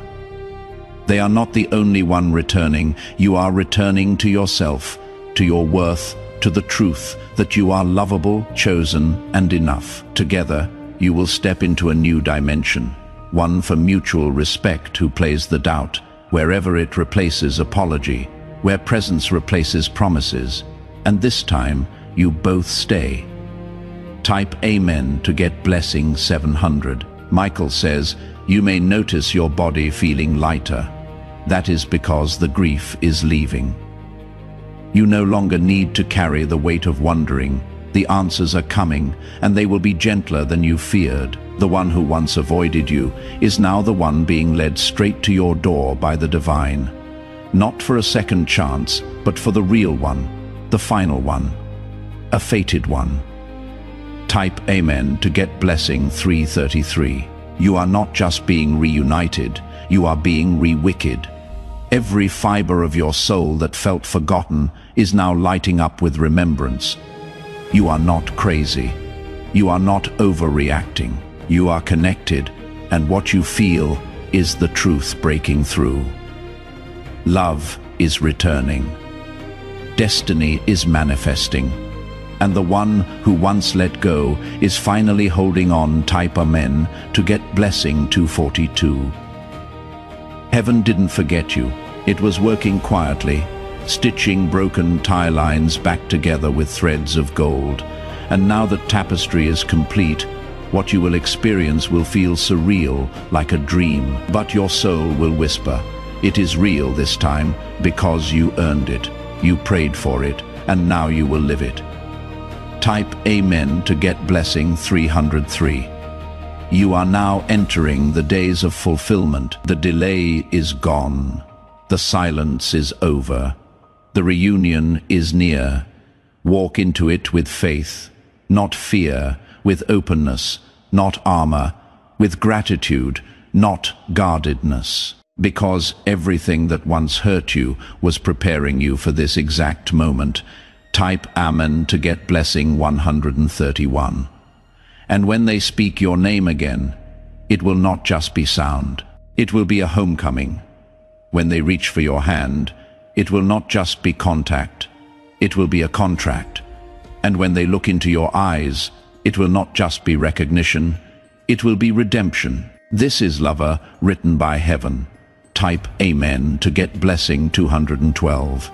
They are not the only one returning. You are returning to yourself, to your worth, to the truth that you are lovable, chosen, and enough. Together, you will step into a new dimension, one for mutual respect who plays the doubt, wherever it replaces apology, where presence replaces promises, and this time, you both stay. Type Amen to get blessing 700. Michael says, you may notice your body feeling lighter. That is because the grief is leaving. You no longer need to carry the weight of wondering. The answers are coming, and they will be gentler than you feared. The one who once avoided you is now the one being led straight to your door by the divine. Not for a second chance, but for the real one, the final one, a fated one. Type Amen to get blessing 333. You are not just being reunited, you are being re-wicked. Every fiber of your soul that felt forgotten is now lighting up with remembrance. You are not crazy. You are not overreacting. You are connected, and what you feel is the truth breaking through. Love is returning. Destiny is manifesting. And the one who once let go is finally holding on. Type Amen to get blessing 242. Heaven didn't forget you. It was working quietly, stitching broken tie lines back together with threads of gold. And now that tapestry is complete, what you will experience will feel surreal, like a dream. But your soul will whisper, it is real this time, because you earned it. You prayed for it, and now you will live it. Type Amen to get blessing 303. You are now entering the days of fulfillment. The delay is gone. The silence is over. The reunion is near. Walk into it with faith, not fear, with openness, not armor, with gratitude, not guardedness. Because everything that once hurt you was preparing you for this exact moment. Type Amen to get blessing 131. And when they speak your name again, it will not just be sound. It will be a homecoming. When they reach for your hand, it will not just be contact. It will be a contract. And when they look into your eyes, it will not just be recognition. It will be redemption. This is Lover, written by heaven. Type Amen to get blessing 212.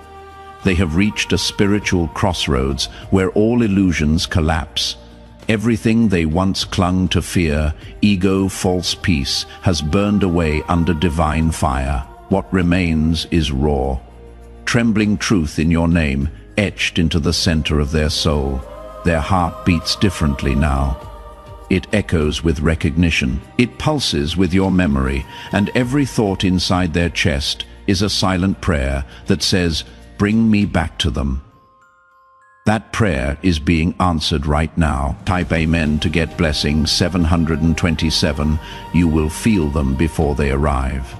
They have reached a spiritual crossroads where all illusions collapse. Everything they once clung to fear, ego, false peace, has burned away under divine fire. What remains is raw, trembling truth in your name, etched into the center of their soul. Their heart beats differently now. It echoes with recognition. It pulses with your memory, and every thought inside their chest is a silent prayer that says, bring me back to them. That prayer is being answered right now. Type Amen to get blessing 727. You will feel them before they arrive.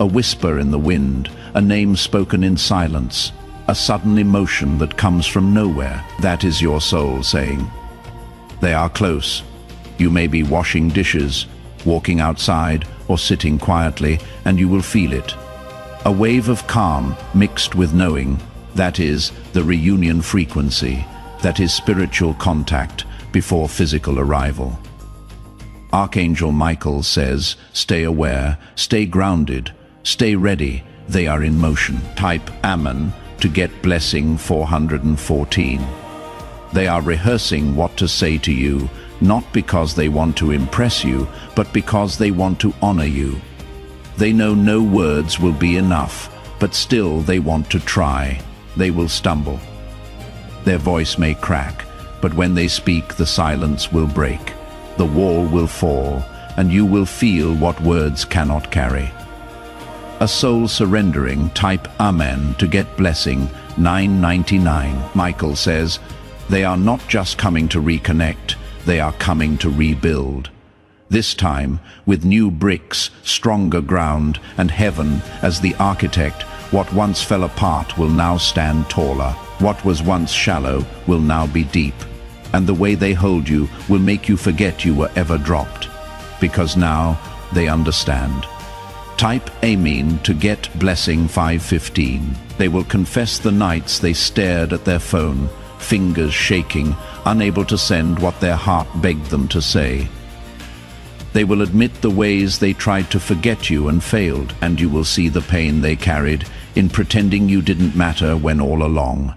A whisper in the wind, a name spoken in silence, a sudden emotion that comes from nowhere. That is your soul saying, they are close. You may be washing dishes, walking outside, or sitting quietly, and you will feel it. A wave of calm mixed with knowing. That is the reunion frequency. That is spiritual contact before physical arrival. Archangel Michael says, stay aware, stay grounded, stay ready. They are in motion. Type Amen to get blessing 414. They are rehearsing what to say to you, not because they want to impress you, but because they want to honor you. They know no words will be enough, but still they want to try. They will stumble. Their voice may crack, but when they speak, the silence will break. The wall will fall, and you will feel what words cannot carry. A soul surrendering. Type Amen to get blessing 999. Michael says, they are not just coming to reconnect, they are coming to rebuild. This time, with new bricks, stronger ground, and heaven as the architect, what once fell apart will now stand taller. What was once shallow will now be deep, and the way they hold you will make you forget you were ever dropped, because now they understand. Type Amen to get blessing 515. They will confess the nights they stared at their phone, fingers shaking, unable to send what their heart begged them to say. They will admit the ways they tried to forget you and failed, and you will see the pain they carried in pretending you didn't matter when all along.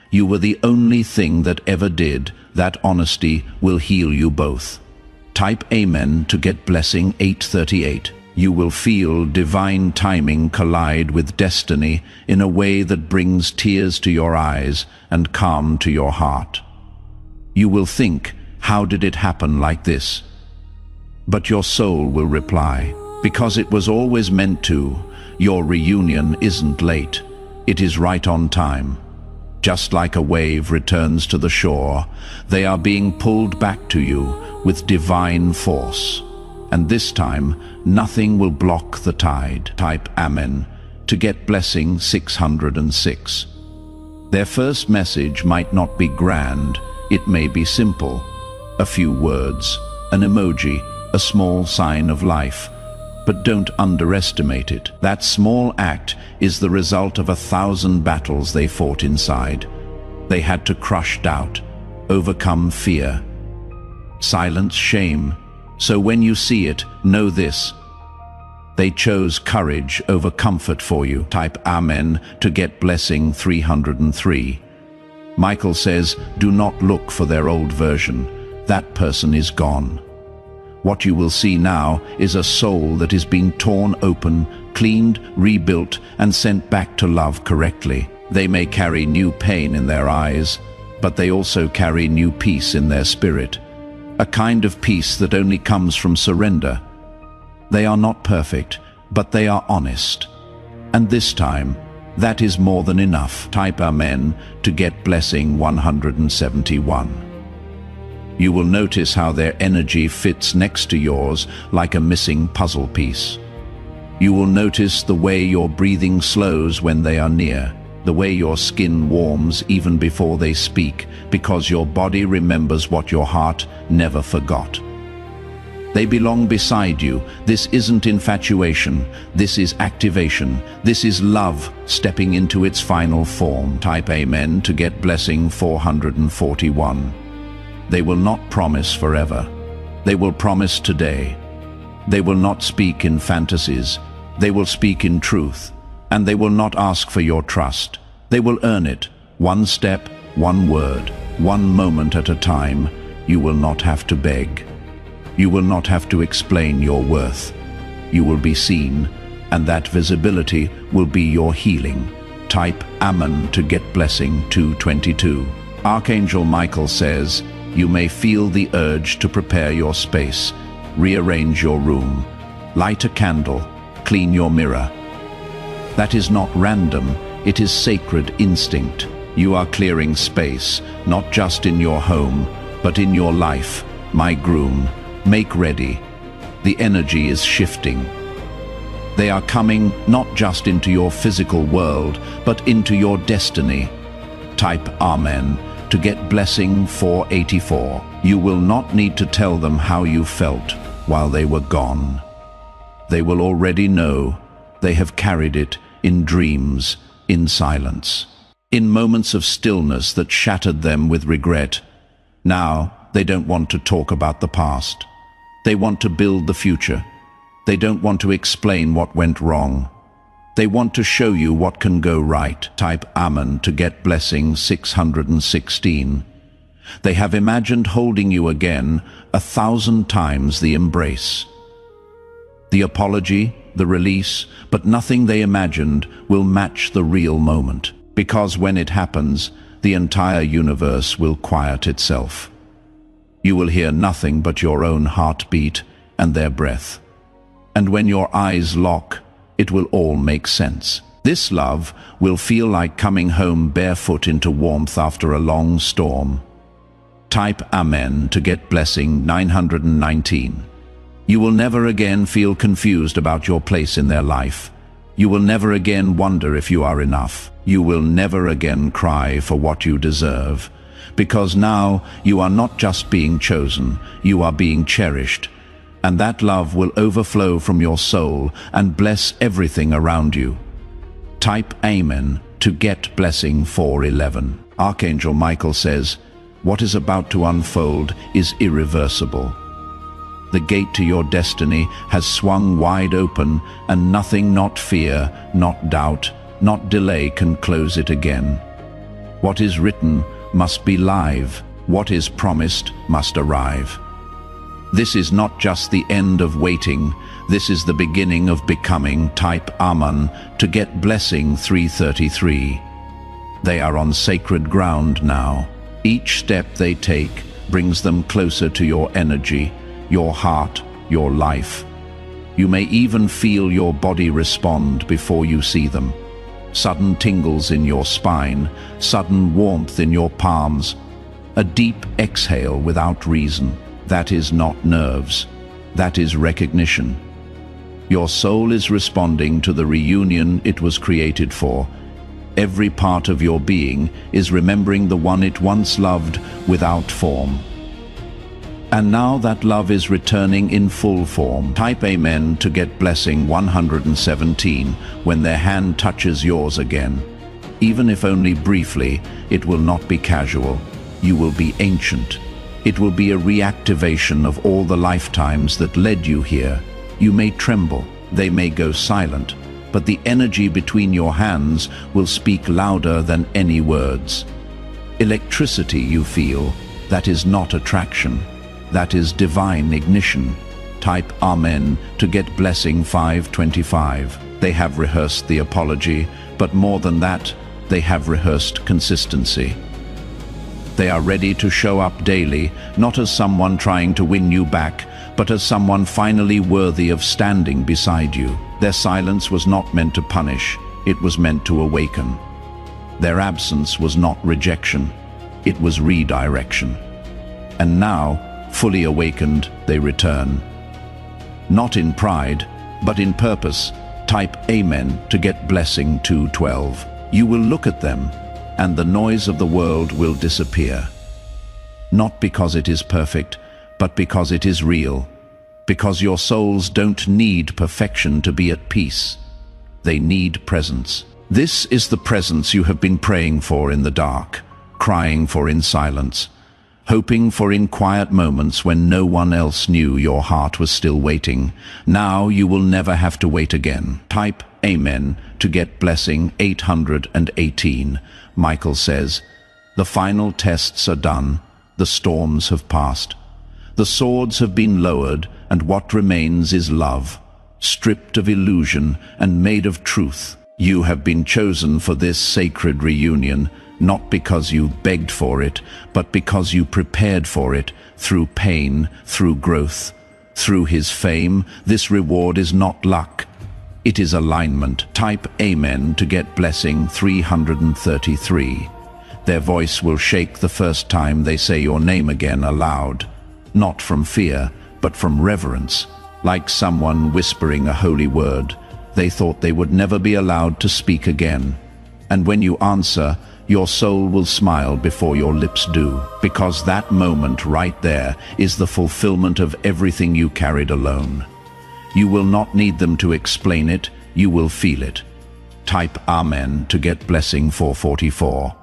You were the only thing that ever did. That honesty will heal you both. Type Amen to get blessing 838. You will feel divine timing collide with destiny in a way that brings tears to your eyes and calm to your heart. You will think, how did it happen like this? But your soul will reply, because it was always meant to. Your reunion isn't late. It is right on time. Just like a wave returns to the shore, they are being pulled back to you with divine force. And this time, nothing will block the tide. Type Amen to get blessing 606. Their first message might not be grand, it may be simple. A few words, an emoji, a small sign of life. But don't underestimate it. That small act is the result of 1,000 battles they fought inside. They had to crush doubt, overcome fear, silence shame. So when you see it, know this: they chose courage over comfort for you. Type Amen to get blessing 303. Michael says, do not look for their old version. That person is gone. What you will see now is a soul that is being torn open, cleaned, rebuilt, and sent back to love correctly. They may carry new pain in their eyes, but they also carry new peace in their spirit. A kind of peace that only comes from surrender. They are not perfect, but they are honest. And this time, that is more than enough. Type Amen to get blessing 171. You will notice how their energy fits next to yours like a missing puzzle piece. You will notice the way your breathing slows when they are near, the way your skin warms even before they speak, because your body remembers what your heart never forgot. They belong beside you. This isn't infatuation. This is activation. This is love stepping into its final form. Type Amen to get blessing 441. They will not promise forever. They will promise today. They will not speak in fantasies. They will speak in truth. And they will not ask for your trust. They will earn it, one step, one word, one moment at a time. You will not have to beg. You will not have to explain your worth. You will be seen, and that visibility will be your healing. Type Amen to get blessing 222. Archangel Michael says, you may feel the urge to prepare your space, rearrange your room, light a candle, clean your mirror. That is not random, it is sacred instinct. You are clearing space, not just in your home, but in your life. My groom, make ready. The energy is shifting. They are coming not just into your physical world, but into your destiny. Type Amen to get blessing 484. You will not need to tell them how you felt while they were gone. They will already know. They have carried it in dreams, in silence, in moments of stillness that shattered them with regret. Now, they don't want to talk about the past. They want to build the future. They don't want to explain what went wrong. They want to show you what can go right. Type Amen to get blessing 616. They have imagined holding you again 1,000 times the embrace. The apology, the release, but nothing they imagined will match the real moment. Because when it happens, the entire universe will quiet itself. You will hear nothing but your own heartbeat and their breath. And when your eyes lock, it will all make sense. This love will feel like coming home barefoot into warmth after a long storm. Type Amen to get blessing 919. You will never again feel confused about your place in their life. You will never again wonder if you are enough. You will never again cry for what you deserve, because now you are not just being chosen, you are being cherished, and that love will overflow from your soul and bless everything around you. Type Amen to get blessing 411. Archangel Michael says, what is about to unfold is irreversible. The gate to your destiny has swung wide open, and nothing, not fear, not doubt, not delay can close it again. What is written must be live. What is promised must arrive. This is not just the end of waiting, this is the beginning of becoming. Type Amen to get blessing 333. They are on sacred ground now. Each step they take brings them closer to your energy, your heart, your life. You may even feel your body respond before you see them. Sudden tingles in your spine, sudden warmth in your palms, a deep exhale without reason. That is not nerves, that is recognition. Your soul is responding to the reunion it was created for. Every part of your being is remembering the one it once loved without form. And now that love is returning in full form. Type Amen to get blessing 117 when their hand touches yours again. Even if only briefly, it will not be casual. You will be ancient. It will be a reactivation of all the lifetimes that led you here. You may tremble, they may go silent, but the energy between your hands will speak louder than any words. Electricity you feel, that is not attraction. That is divine ignition. Type Amen to get blessing 525. They have rehearsed the apology, but more than that, they have rehearsed consistency. They are ready to show up daily, not as someone trying to win you back, but as someone finally worthy of standing beside you. Their silence was not meant to punish, it was meant to awaken. Their absence was not rejection, it was redirection. And now, fully awakened, they return. Not in pride, but in purpose. Type Amen to get blessing 212. You will look at them, and the noise of the world will disappear. Not because it is perfect, but because it is real. Because your souls don't need perfection to be at peace. They need presence. This is the presence you have been praying for in the dark, crying for in silence, hoping for in quiet moments when no one else knew your heart was still waiting. Now you will never have to wait again. Type Amen to get blessing 818. Michael says, the final tests are done, the storms have passed. The swords have been lowered, and what remains is love, stripped of illusion and made of truth. You have been chosen for this sacred reunion, not because you begged for it, but because you prepared for it, through pain, through growth, through his fame. This reward is not luck, it is alignment. Type Amen to get blessing 333. Their voice will shake the first time they say your name again aloud, not from fear, but from reverence, like someone whispering a holy word. They thought they would never be allowed to speak again. And when you answer, your soul will smile before your lips do, because that moment right there is the fulfillment of everything you carried alone. You will not need them to explain it, you will feel it. Type Amen to get blessing 444.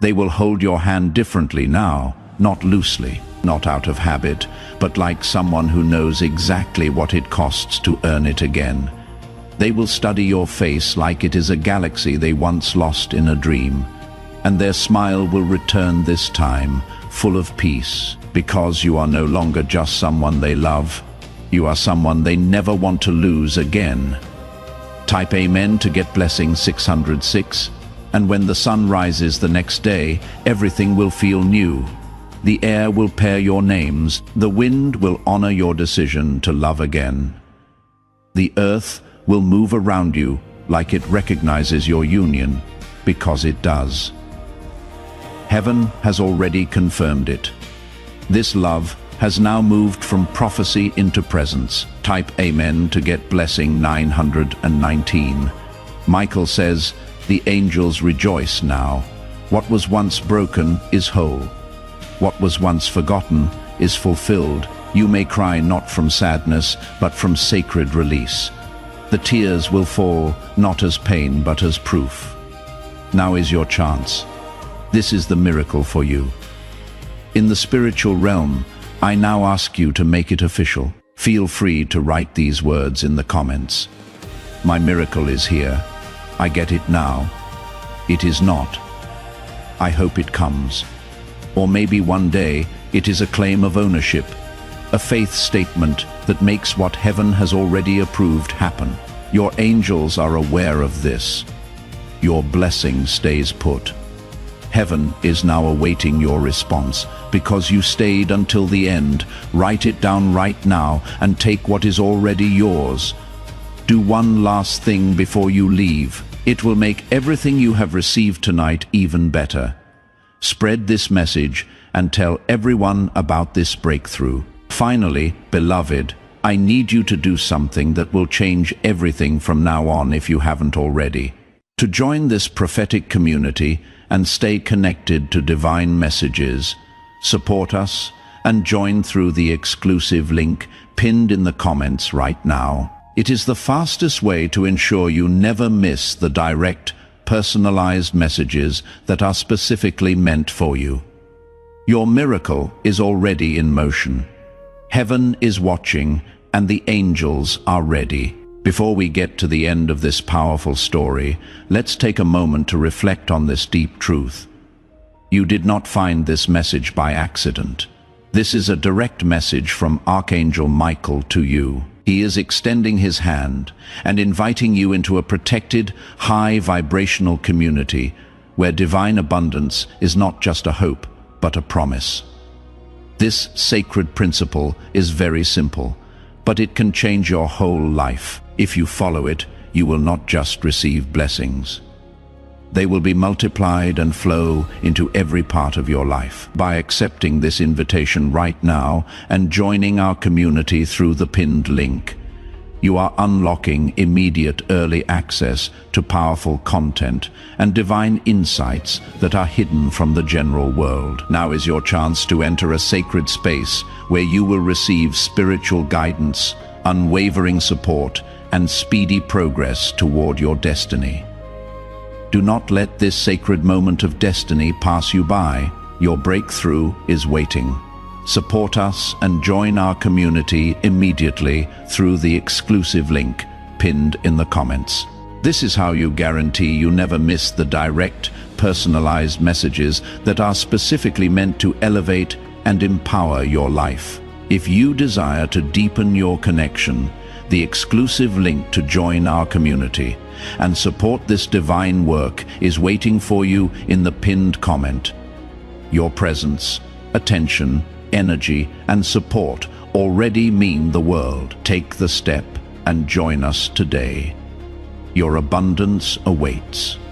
They will hold your hand differently now, not loosely, not out of habit, but like someone who knows exactly what it costs to earn it again. They will study your face like it is a galaxy they once lost in a dream. And their smile will return this time, full of peace, because you are no longer just someone they love. You are someone they never want to lose again. Type Amen to get blessing 606. And when the sun rises the next day, everything will feel new. The air will pair your names. The wind will honor your decision to love again. The earth will move around you like it recognizes your union, because it does. Heaven has already confirmed it. This love has now moved from prophecy into presence. Type Amen to get blessing 919. Michael says, The angels rejoice now. What was once broken is whole. What was once forgotten is fulfilled. You may cry not from sadness, but from sacred release. The tears will fall not as pain, but as proof. Now is your chance. This is the miracle for you. In the spiritual realm, I now ask you to make it official. Feel free to write these words in the comments. My miracle is here. I get it now. It is not. I hope it comes. Or maybe one day it is a claim of ownership, a faith statement that makes what heaven has already approved happen. Your angels are aware of this. Your blessing stays put. Heaven is now awaiting your response because you stayed until the end. Write it down right now and take what is already yours. Do one last thing before you leave. It will make everything you have received tonight even better. Spread this message and tell everyone about this breakthrough. Finally, beloved, I need you to do something that will change everything from now on if you haven't already. To join this prophetic community and stay connected to divine messages, support us and join through the exclusive link pinned in the comments right now. It is the fastest way to ensure you never miss the direct, personalized messages that are specifically meant for you. Your miracle is already in motion. Heaven is watching and the angels are ready. Before we get to the end of this powerful story, let's take a moment to reflect on this deep truth. You did not find this message by accident. This is a direct message from Archangel Michael to you. He is extending his hand and inviting you into a protected, high vibrational community where divine abundance is not just a hope, but a promise. This sacred principle is very simple, but it can change your whole life. If you follow it, you will not just receive blessings. They will be multiplied and flow into every part of your life. By accepting this invitation right now and joining our community through the pinned link, you are unlocking immediate early access to powerful content and divine insights that are hidden from the general world. Now is your chance to enter a sacred space where you will receive spiritual guidance, unwavering support, and speedy progress toward your destiny. Do not let this sacred moment of destiny pass you by. Your breakthrough is waiting. Support us and join our community immediately through the exclusive link pinned in the comments. This is how you guarantee you never miss the direct, personalized messages that are specifically meant to elevate and empower your life. If you desire to deepen your connection, the exclusive link to join our community and support this divine work is waiting for you in the pinned comment. Your presence, attention, energy, and support already mean the world. Take the step and join us today. Your abundance awaits.